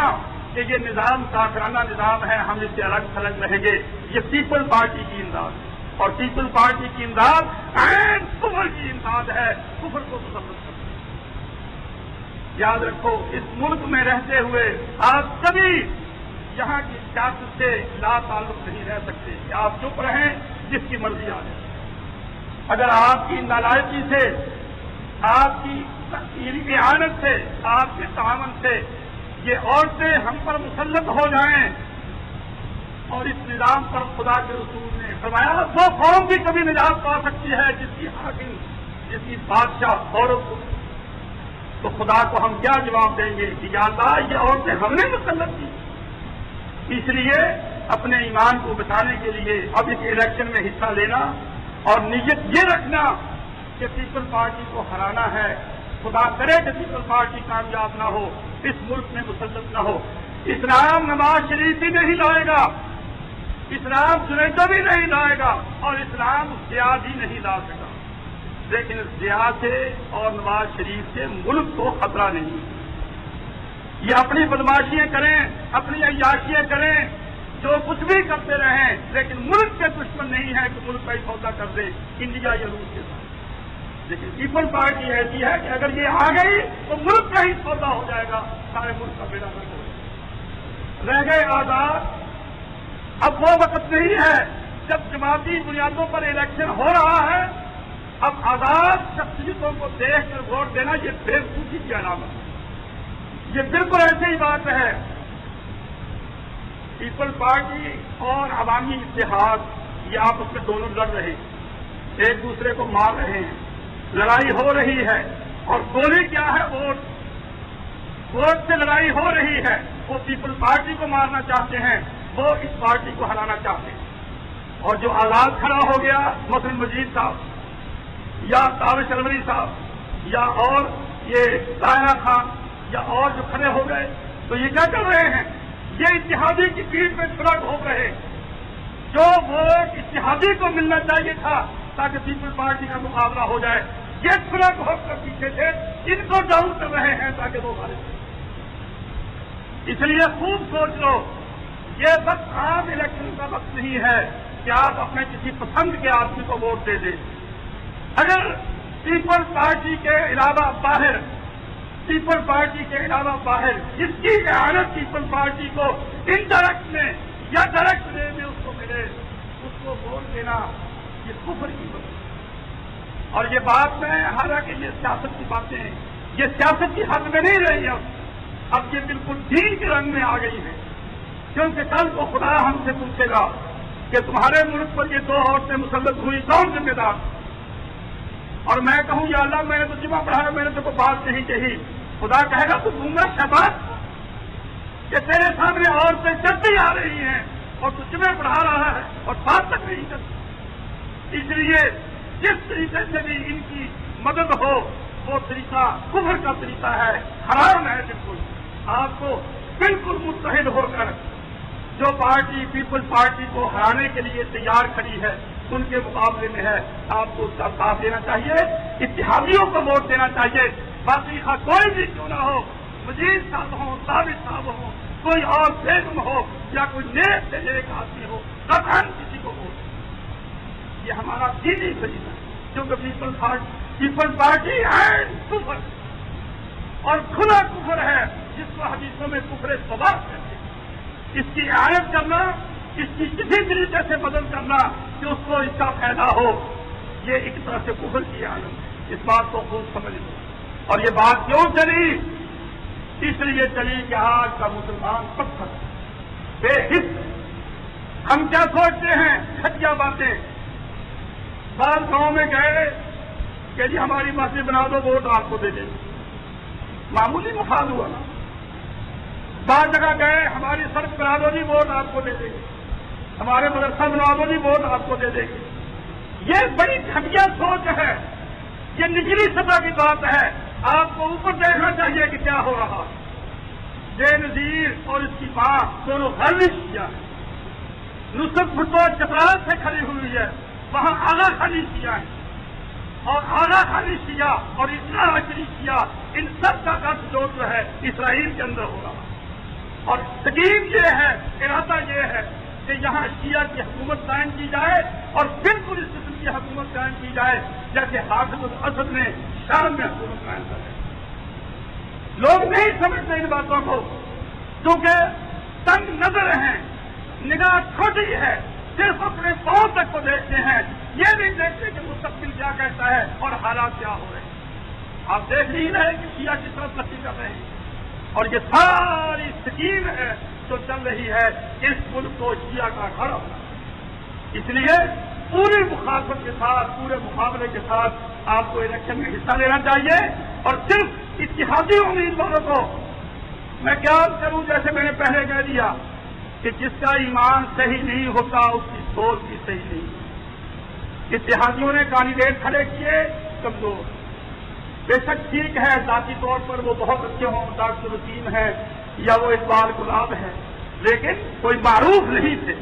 کہ یہ نظام کافرانہ نظام ہے, ہم اس سے الگ تھلگ رہیں گے, یہ پیپل پارٹی کی امداد ہے. اور پیپل پارٹی کی امداد عین کفر کی امداد ہے, کفر کو مسلط کرتی ہے. یاد رکھو, اس ملک میں رہتے ہوئے آپ کبھی یہاں کی سیاست سے لا تعلق نہیں رہ سکتے کہ آپ چپ رہیں جس کی مرضی آ جائے. اگر آپ کی نالائکی سے, آپ کی اعانت سے, آپ کے تعاون سے یہ عورتیں ہم پر مسلط ہو جائیں اور اس نظام پر خدا کے رسول نے فرمایا وہ قوم بھی کبھی نجات پا سکتی ہے جس کی حاکم, جس کی بادشاہ عورت ہو, تو خدا کو ہم کیا جواب دیں گے کہ یا اللہ یہ عورتیں ہم نے مسلط کی. اس لیے اپنے ایمان کو بچانے کے لیے اب اس الیکشن میں حصہ لینا اور نیت یہ رکھنا کہ پیپل پارٹی کو ہرانا ہے. خدا کرے کہ پیپل پارٹی کامیاب نہ ہو, اس ملک میں مسلط نہ ہو. اسلام نواز شریف بھی نہیں لائے گا, اسلام جنیدہ بھی نہیں لائے گا, اور اسلام ضیاء بھی نہیں لا سکا. لیکن ضیاء سے اور نواز شریف سے ملک کو خطرہ نہیں. یہ اپنی بدماشیاں کریں, اپنی عیاشیاں کریں, جو کچھ بھی کرتے رہیں, لیکن ملک کے دشمن نہیں ہے کہ ملک کا ہی سودا کر دے انڈیا یا روس کے ساتھ. لیکن پیپل پارٹی ایسی ہے کہ اگر یہ آ گئی تو ملک کا ہی سودا ہو جائے گا, سارے ملک کا بیڑا گرک ہو جائے گا. رہ گئے آزاد. اب وہ وقت نہیں ہے جب جماعتی بنیادوں پر الیکشن ہو رہا ہے. اب آزاد شخصیتوں کو دیکھ کر ووٹ دینا یہ بیوقوفی کی علامت ہے. یہ بالکل ایسی ہی بات ہے. پیپل پارٹی اور عوامی اتحاد یہ آپس میں دونوں لڑ رہے ہیں, ایک دوسرے کو مار رہے ہیں, لڑائی ہو رہی ہے. اور گولی کیا ہے؟ ووٹ. ووٹ سے لڑائی ہو رہی ہے. وہ پیپل پارٹی کو مارنا چاہتے ہیں, وہ اس پارٹی کو ہرانا چاہتے ہیں. اور جو آزاد کھڑا ہو گیا, مسلم مجید صاحب یا تابش الوری صاحب یا اور یہ طاہرہ خان یا اور جو کھڑے ہو گئے, تو یہ کیا کر رہے ہیں؟ یہ اتحادی کی پیٹھ میں چھڑا ٹھوک رہے. جو ووٹ اتحادی کو ملنا چاہیے تھا تاکہ پیپل پارٹی کا مقابلہ ہو جائے, یہ چھڑا ٹھوک کر پیچھے تھے, ان کو ڈاؤن کر رہے ہیں تاکہ وہ ہارے. اس لیے خوب سوچ لو, یہ وقت عام الیکشن کا وقت نہیں ہے کہ آپ اپنے کسی پسند کے آدمی کو ووٹ دے دیں. اگر پیپل پارٹی کے علاوہ باہر, پیپل پارٹی کے علاوہ باہر جس کی اعانت پیپل پارٹی کو انڈائریکٹ میں یا ڈائریکٹ وے میں اس کو ملے, اس کو ووٹ دینا یہ کفر کی بات ہے. اور یہ بات میں, حالانکہ یہ سیاست کی باتیں ہیں, یہ سیاست کی حد میں نہیں رہی. اب یہ بالکل دین کے رنگ میں آ گئی ہے. کیونکہ کل کو خدا ہم سے پوچھے گا کہ تمہارے ملک پر یہ 2 عورتیں مسلط ہوئی, کون ذمہ دار؟ اور میں کہوں یا اللہ میں نے تو جمعہ پڑھایا, میں نے تو کوئی بات نہیں کہی. خدا کہے گا تو دوں گا شباب کہ تیرے سامنے عورتیں چلتی آ رہی ہیں اور تو جمعہ پڑھا رہا ہے اور بات تک نہیں کرتی. اس لیے جس طریقے سے بھی ان کی مدد ہو وہ طریقہ کفر کا طریقہ ہے, حرام ہے. بالکل آپ کو بالکل متحد ہو کر جو پارٹی پیپل پارٹی کو ہرانے کے لیے تیار کھڑی ہے ان کے مقابلے میں ہے, آپ کو اس کا ساتھ دینا چاہیے, اتحادیوں کو ووٹ دینا چاہیے. باقی کوئی بھی کیوں نہ ہو, مجید صاحب ہوں, ثابت صاحب ہوں, کوئی اور بیگم ہو یا کوئی نیک سے نیک آدمی ہو, قطعاً کسی کو ووٹ. یہ ہمارا دینی فریضہ ہے. کیونکہ پیپل پارٹی اینڈ کفر اور کھلا کفر ہے جس کو حدیثوں میں کفر سبب کہتے ہیں. اس کی اعانت کرنا, اس کی کسی طریقے سے مدد کرنا کہ اس کو اس کا فائدہ ہو, یہ ایک طرح سے کفر کی اعانت ہے. اس بات کو خوب سمجھ لو. اور یہ بات کیوں چلی؟ اس لیے چلی کہ آج کا مسلمان پتھر بے حس. ہم کیا سوچتے ہیں؟ گھٹیا باتیں. بعض گاؤں میں گئے کہ جی ہماری مسجد بنا دو, ووٹ آپ کو دے دیں. معمولی مفاد ہوا نا. بعض جگہ گئے ہماری سڑک بنا دو جی ووٹ آپ کو دے دیں گے، ہمارے مدرسہ بنا دو جی ووٹ آپ کو دے دیں گے. یہ بڑی گھٹیا سوچ ہے، یہ نچلی سطح کی بات ہے. آپ کو اوپر دیکھنا چاہیے کہ کیا ہو رہا. بے نظیر اور اس کی ماں دونوں غلط کیا ہے. نصرت بھٹو چترال سے کھڑی ہوئی ہے، وہاں آغا خانی کیا ہے، اور آغا خانی کیا اور اتنا عشری کیا، ان سب کا قتل جو ہے اسرائیل کے اندر ہو رہا. اور تقیم یہ ہے، ارادہ یہ ہے کہ یہاں شیعہ کی حکومت قائم کی جائے اور بالکل اس قسم کی حکومت قائم کی جائے جیسے حافظ الاسد نے شام میں حکومت قائم کر ہے. لوگ نہیں سمجھتے ان باتوں کو کیونکہ تنگ نظر ہیں، نگاہ چھوٹی ہے، صرف اپنے پاؤں تک کو دیکھتے ہیں، یہ نہیں دیکھتے کہ مستقبل کیا کہتا ہے اور حالات کیا ہو رہے ہیں. آپ دیکھ نہیں رہے کہ شیعہ کس طرح ترقی کر رہے ہیں، اور یہ ساری سکیم ہے جو چل رہی ہے اس ملک کو شیعہ کا گھر ہونا. اس لیے پوری مخالفت کے ساتھ، پورے مقابلے کے ساتھ آپ کو الیکشن میں حصہ لینا چاہیے. اور صرف اتحادی امیدواروں کو میں کیا کروں، جیسے میں نے پہلے کہہ دیا کہ جس کا ایمان صحیح نہیں ہوتا اس کی سوچ بھی صحیح نہیں. اتحادیوں نے کینڈیڈیٹ کھڑے کیے کمزور، بے شک ٹھیک ہے ذاتی طور پر وہ بہت اچھے ہوں، ڈاکٹر وسیم ہے یا وہ اقبال گلاب ہے، لیکن کوئی معروف نہیں تھے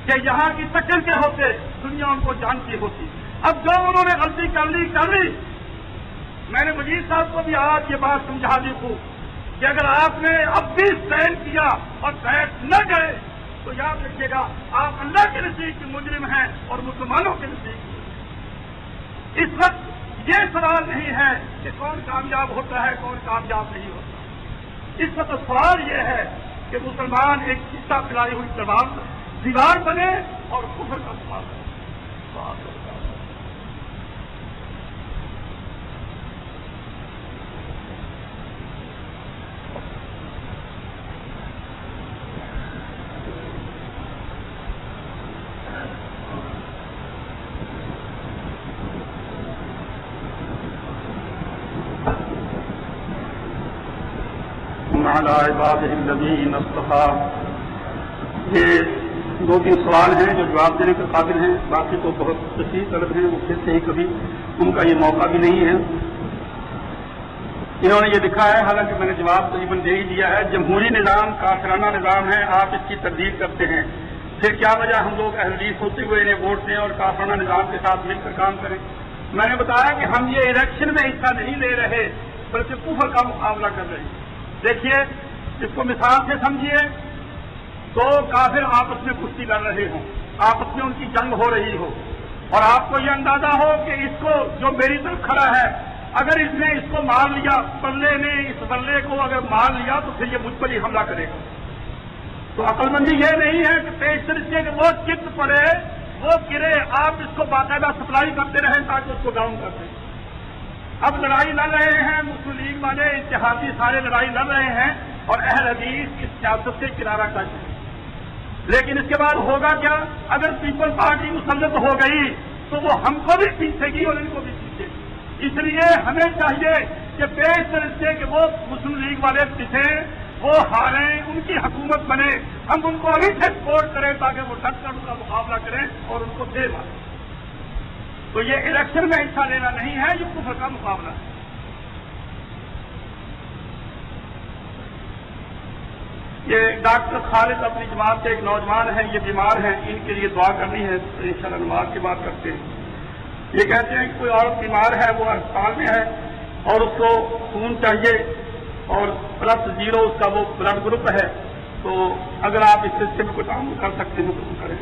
کہ یہاں کی شکل کے ہوتے دنیا ان کو جانتی ہوتی. اب جو انہوں نے غلطی کر لی. میں نے مجید صاحب کو بھی آج یہ بات سمجھا دی تھی کہ اگر آپ نے اب بھی سین کیا اور بیٹھ نہ گئے تو یاد رکھیے گا آپ اللہ کے نزدیک کے مجرم ہیں اور مسلمانوں کے نزدیک. اس وقت یہ سوال نہیں ہے کہ کون کامیاب ہوتا ہے کون کامیاب نہیں ہوتا. اس وقت سوال یہ ہے کہ مسلمان ایک شیشہ پھیلائی ہوئی دیوار بنے اور کفر کا سوال ہے. وعلى عباده الذين اصطفى. یہ دو تین سوال ہیں جو جواب دینے کے قابل ہیں، باقی تو بہت تشریح طلب ہیں، وہ پھر سے ہی کبھی ان کا یہ موقع بھی نہیں ہے. انہوں نے یہ لکھا ہے، حالانکہ میں نے جواب تقریباً دے ہی دیا ہے، جمہوری نظام کافرانہ نظام ہے، آپ اس کی تردید کرتے ہیں، پھر کیا وجہ ہم لوگ اہل حدیث ہوتے ہوئے انہیں ووٹ دیں اور کافرانہ نظام کے ساتھ مل کر کام کریں. میں نے بتایا کہ ہم یہ الیکشن میں حصہ نہیں لے رہے بلکہ کفر کا مقابلہ کر رہے ہیں. دیکھیے اس کو مثال سے سمجھیے، تو کافر آپس میں کشتی لڑ رہے ہوں، آپس میں ان کی جنگ ہو رہی ہو، اور آپ کو یہ اندازہ ہو کہ اس کو جو میری طرف کھڑا ہے اگر اس نے اس کو مار لیا، بلے نے اس بلے کو اگر مار لیا تو پھر یہ مجھ پر ہی حملہ کرے گا. تو عقل مندی یہ نہیں ہے کہ پیشتر اس کے کہ وہ چت پڑے وہ گرے، آپ اس کو باقاعدہ سپلائی کرتے رہیں تاکہ اس کو ڈاؤن کر دیں. اب لڑائی لڑ رہے ہیں مسلم لیگ والے، اتحادی سارے لڑائی لڑ رہے ہیں اور اہل حدیث کی سیاست سے کنارہ کش ہے. لیکن اس کے بعد ہوگا کیا؟ اگر پیپل پارٹی مسلط ہو گئی تو وہ ہم کو بھی پیچھے گی اور ان کو بھی پیچھے گی. اس لیے ہمیں چاہیے کہ پیش سے کہ وہ مسلم لیگ والے پیچھے وہ ہاریں، ان کی حکومت بنے، ہم ان کو ابھی سے سپورٹ کریں تاکہ وہ ڈٹ کر ان کا مقابلہ کریں اور ان کو دے ماریں. تو یہ الیکشن میں حصہ لینا نہیں ہے، یہ کفر کا مقابلہ ہے. یہ ڈاکٹر خالد اپنی جماعت کے ایک نوجوان ہیں، یہ بیمار ہیں، ان کے لیے دعا کرنی ہے، انشاءاللہ نماز کی بات کرتے ہیں. یہ کہتے ہیں کہ کوئی عورت بیمار ہے، وہ ہسپتال میں ہے اور اس کو خون چاہیے اور +0 اس کا وہ بلڈ گروپ ہے، تو اگر آپ اس سلسلے میں کوئی کام کر سکتے ہیں تو کریں.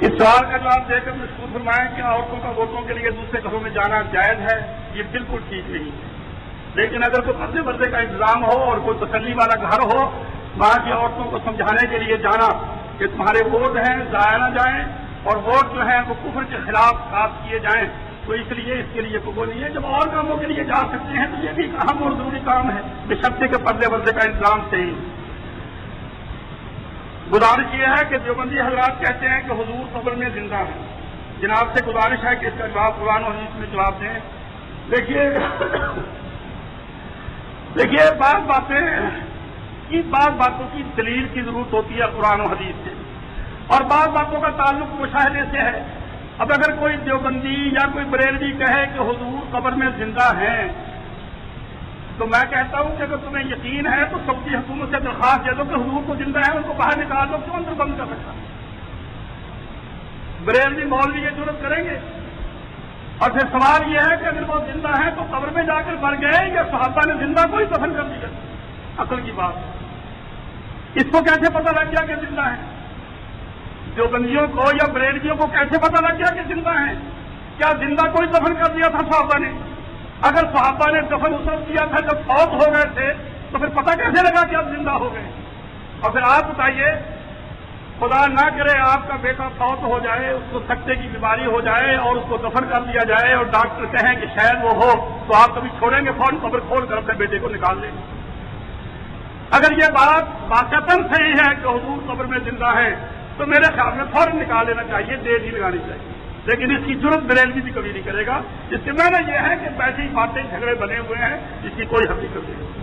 اس سوال کا جواب دے کر مشکور فرمائیں کہ عورتوں کا ووٹوں کے لیے دوسرے گھروں میں جانا جائز ہے، یہ بالکل ٹھیک نہیں ہے. لیکن اگر کوئی پردے وردے کا انتظام ہو اور کوئی تسلی والا گھر ہو، وہاں کی عورتوں کو سمجھانے کے لیے جانا کہ تمہارے ووٹ ہیں ضائع نہ جائیں اور ووٹ جو ہیں وہ کفر کے خلاف صاف کیے جائیں، تو اس کے لیے قبول نہیں ہے. جب اور کاموں کے لیے جا سکتے ہیں تو یہ بھی ایک اہم اور ضروری کام ہے، بشرطے کے پردے وردے کا انتظام صحیح. گزارش یہ ہے کہ دیوبندی حضرات کہتے ہیں کہ حضور قبر میں زندہ ہیں. جناب سے گزارش ہے کہ اس کا جواب قرآن و حدیث میں جواب دیں. دیکھیے بعض باتوں کی دلیل کی ضرورت ہوتی ہے قرآن و حدیث سے، اور بعض باتوں کا تعلق مشاہدے سے ہے۔ اب اگر کوئی دیوبندی یا کوئی بریلوی کہے کہ حضور قبر میں زندہ ہیں، تو میں کہتا ہوں کہ اگر تمہیں یقین ہے تو سعودی حکومت سے درخواست دے دو کہ حضور کو زندہ ہے، ان کو باہر نکال دو، کیوں اندر بند کر رکھا؟ بریلوی مولوی یہ جرات کریں گے؟ اور پھر سوال یہ ہے کہ اگر وہ زندہ ہیں تو قبر میں جا کر مر گئے یا صحابہ نے زندہ کو ہی دفن کر دیا؟ عقل کی بات ہے۔ اس کو کیسے پتہ لگ گیا کہ زندہ ہیں؟ دیوبندیوں کو یا بریلویوں کو کیسے پتہ لگ گیا کہ زندہ ہیں؟ کیا زندہ کو ہی دفن کر دیا تھا صحابہ نے؟ اگر صحابہ نے دفن اتر کیا تھا جب فوت ہو گئے تھے تو پھر پتہ کیسے لگا کہ اب زندہ ہو گئے؟ اور پھر آپ بتائیے، خدا نہ کرے آپ کا بیٹا فوت ہو جائے، اس کو سکتے کی بیماری ہو جائے اور اس کو دفن کر دیا جائے اور ڈاکٹر کہیں کہ شاید وہ ہو، تو آپ کبھی چھوڑیں گے فوراً قبر کھول کر اپنے بیٹے کو نکال لیں گے؟ اگر یہ بات واقعتاً صحیح ہے کہ حضور قبر میں زندہ ہے تو میرے خیال میں فوراً نکال لینا چاہیے، دیر نہیں لگانی چاہیے، لیکن اس کی ضرورت بریلوی بھی کبھی نہیں کرے گا۔ اس کے معنی یہ ہے کہ ایسی باتیں جھگڑے بنے ہوئے ہیں جس کی کوئی حقیقت نہیں۔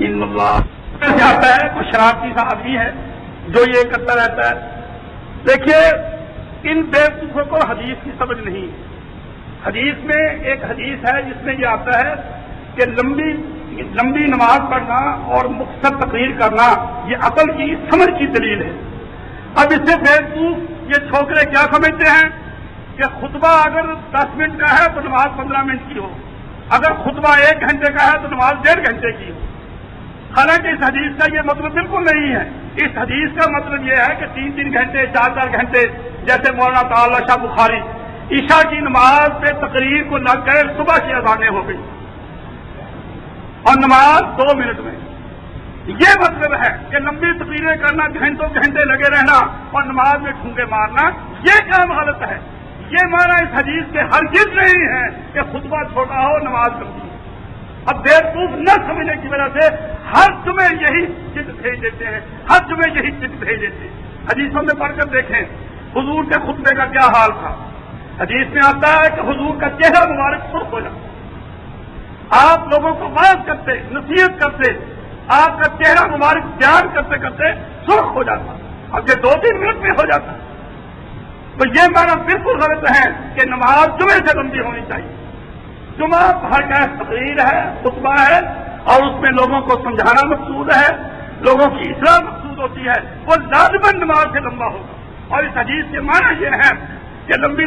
ان اللہ جاتا ہے کوئی شرارتی سا آدمی ہے جو یہ کرتا رہتا ہے۔ دیکھیے ان بیوقوفوں کو حدیث کی سمجھ نہیں۔ حدیث میں ایک حدیث ہے جس میں یہ آتا ہے کہ لمبی نماز پڑھنا اور مختصر تقریر کرنا یہ عقل کی سمجھ کی دلیل ہے۔ اب اس سے بیوقوف یہ چھوکرے کیا سمجھتے ہیں کہ خطبہ اگر 10 منٹ کا ہے تو نماز 15 منٹ کی ہو، اگر خطبہ 1 گھنٹے کا ہے تو نماز 1.5 گھنٹے کی ہو۔ حالانکہ اس حدیث کا یہ مطلب بالکل نہیں ہے۔ اس حدیث کا مطلب یہ ہے کہ 3 گھنٹے 4 گھنٹے، جیسے مولانا تعالی شاہ بخاری عشاء کی نماز پہ تقریر کو لگ گئے، صبح کی اذانیں ہو گئی اور نماز 2 منٹ میں۔ یہ مطلب ہے کہ لمبی تقریریں کرنا، گھنٹوں گھنٹے لگے رہنا اور نماز میں ٹھونکے مارنا، یہ کام غلط ہے۔ یہ معنی اس حدیث کے ہرگز نہیں ہے کہ خطبہ چھوٹا ہو نماز لمبی ہو۔ اب بیوقوف نہ سمجھنے کی وجہ سے ہر جمعے یہی چٹ بھیج دیتے ہیں، ہر جمعے یہی چٹ بھیج دیتے ہیں۔ حدیثوں میں پڑھ کر دیکھیں حضور کے خطبے کا کیا حال تھا۔ حدیث میں آتا ہے کہ حضور کا چہرہ مبارک سرخ ہو جاتا، آپ لوگوں کو واعظ کرتے، نصیحت کرتے، آپ کا چہرہ مبارک بیان کرتے کرتے سرخ ہو جاتا، اب یہ 2-3 منٹ میں ہو جاتا۔ تو یہ معنی بالکل غلط ہے کہ نماز جمعے سے لمبی ہونی چاہیے۔ جمعہ ہر کا تقریر ہے، خطبہ ہے، اور اس میں لوگوں کو سمجھانا مقصود ہے، لوگوں کی اصلاح مقصود ہوتی ہے، وہ لازماً نماز سے لمبا ہوگا۔ اور اس حدیث کے معنی یہ ہے کہ لمبی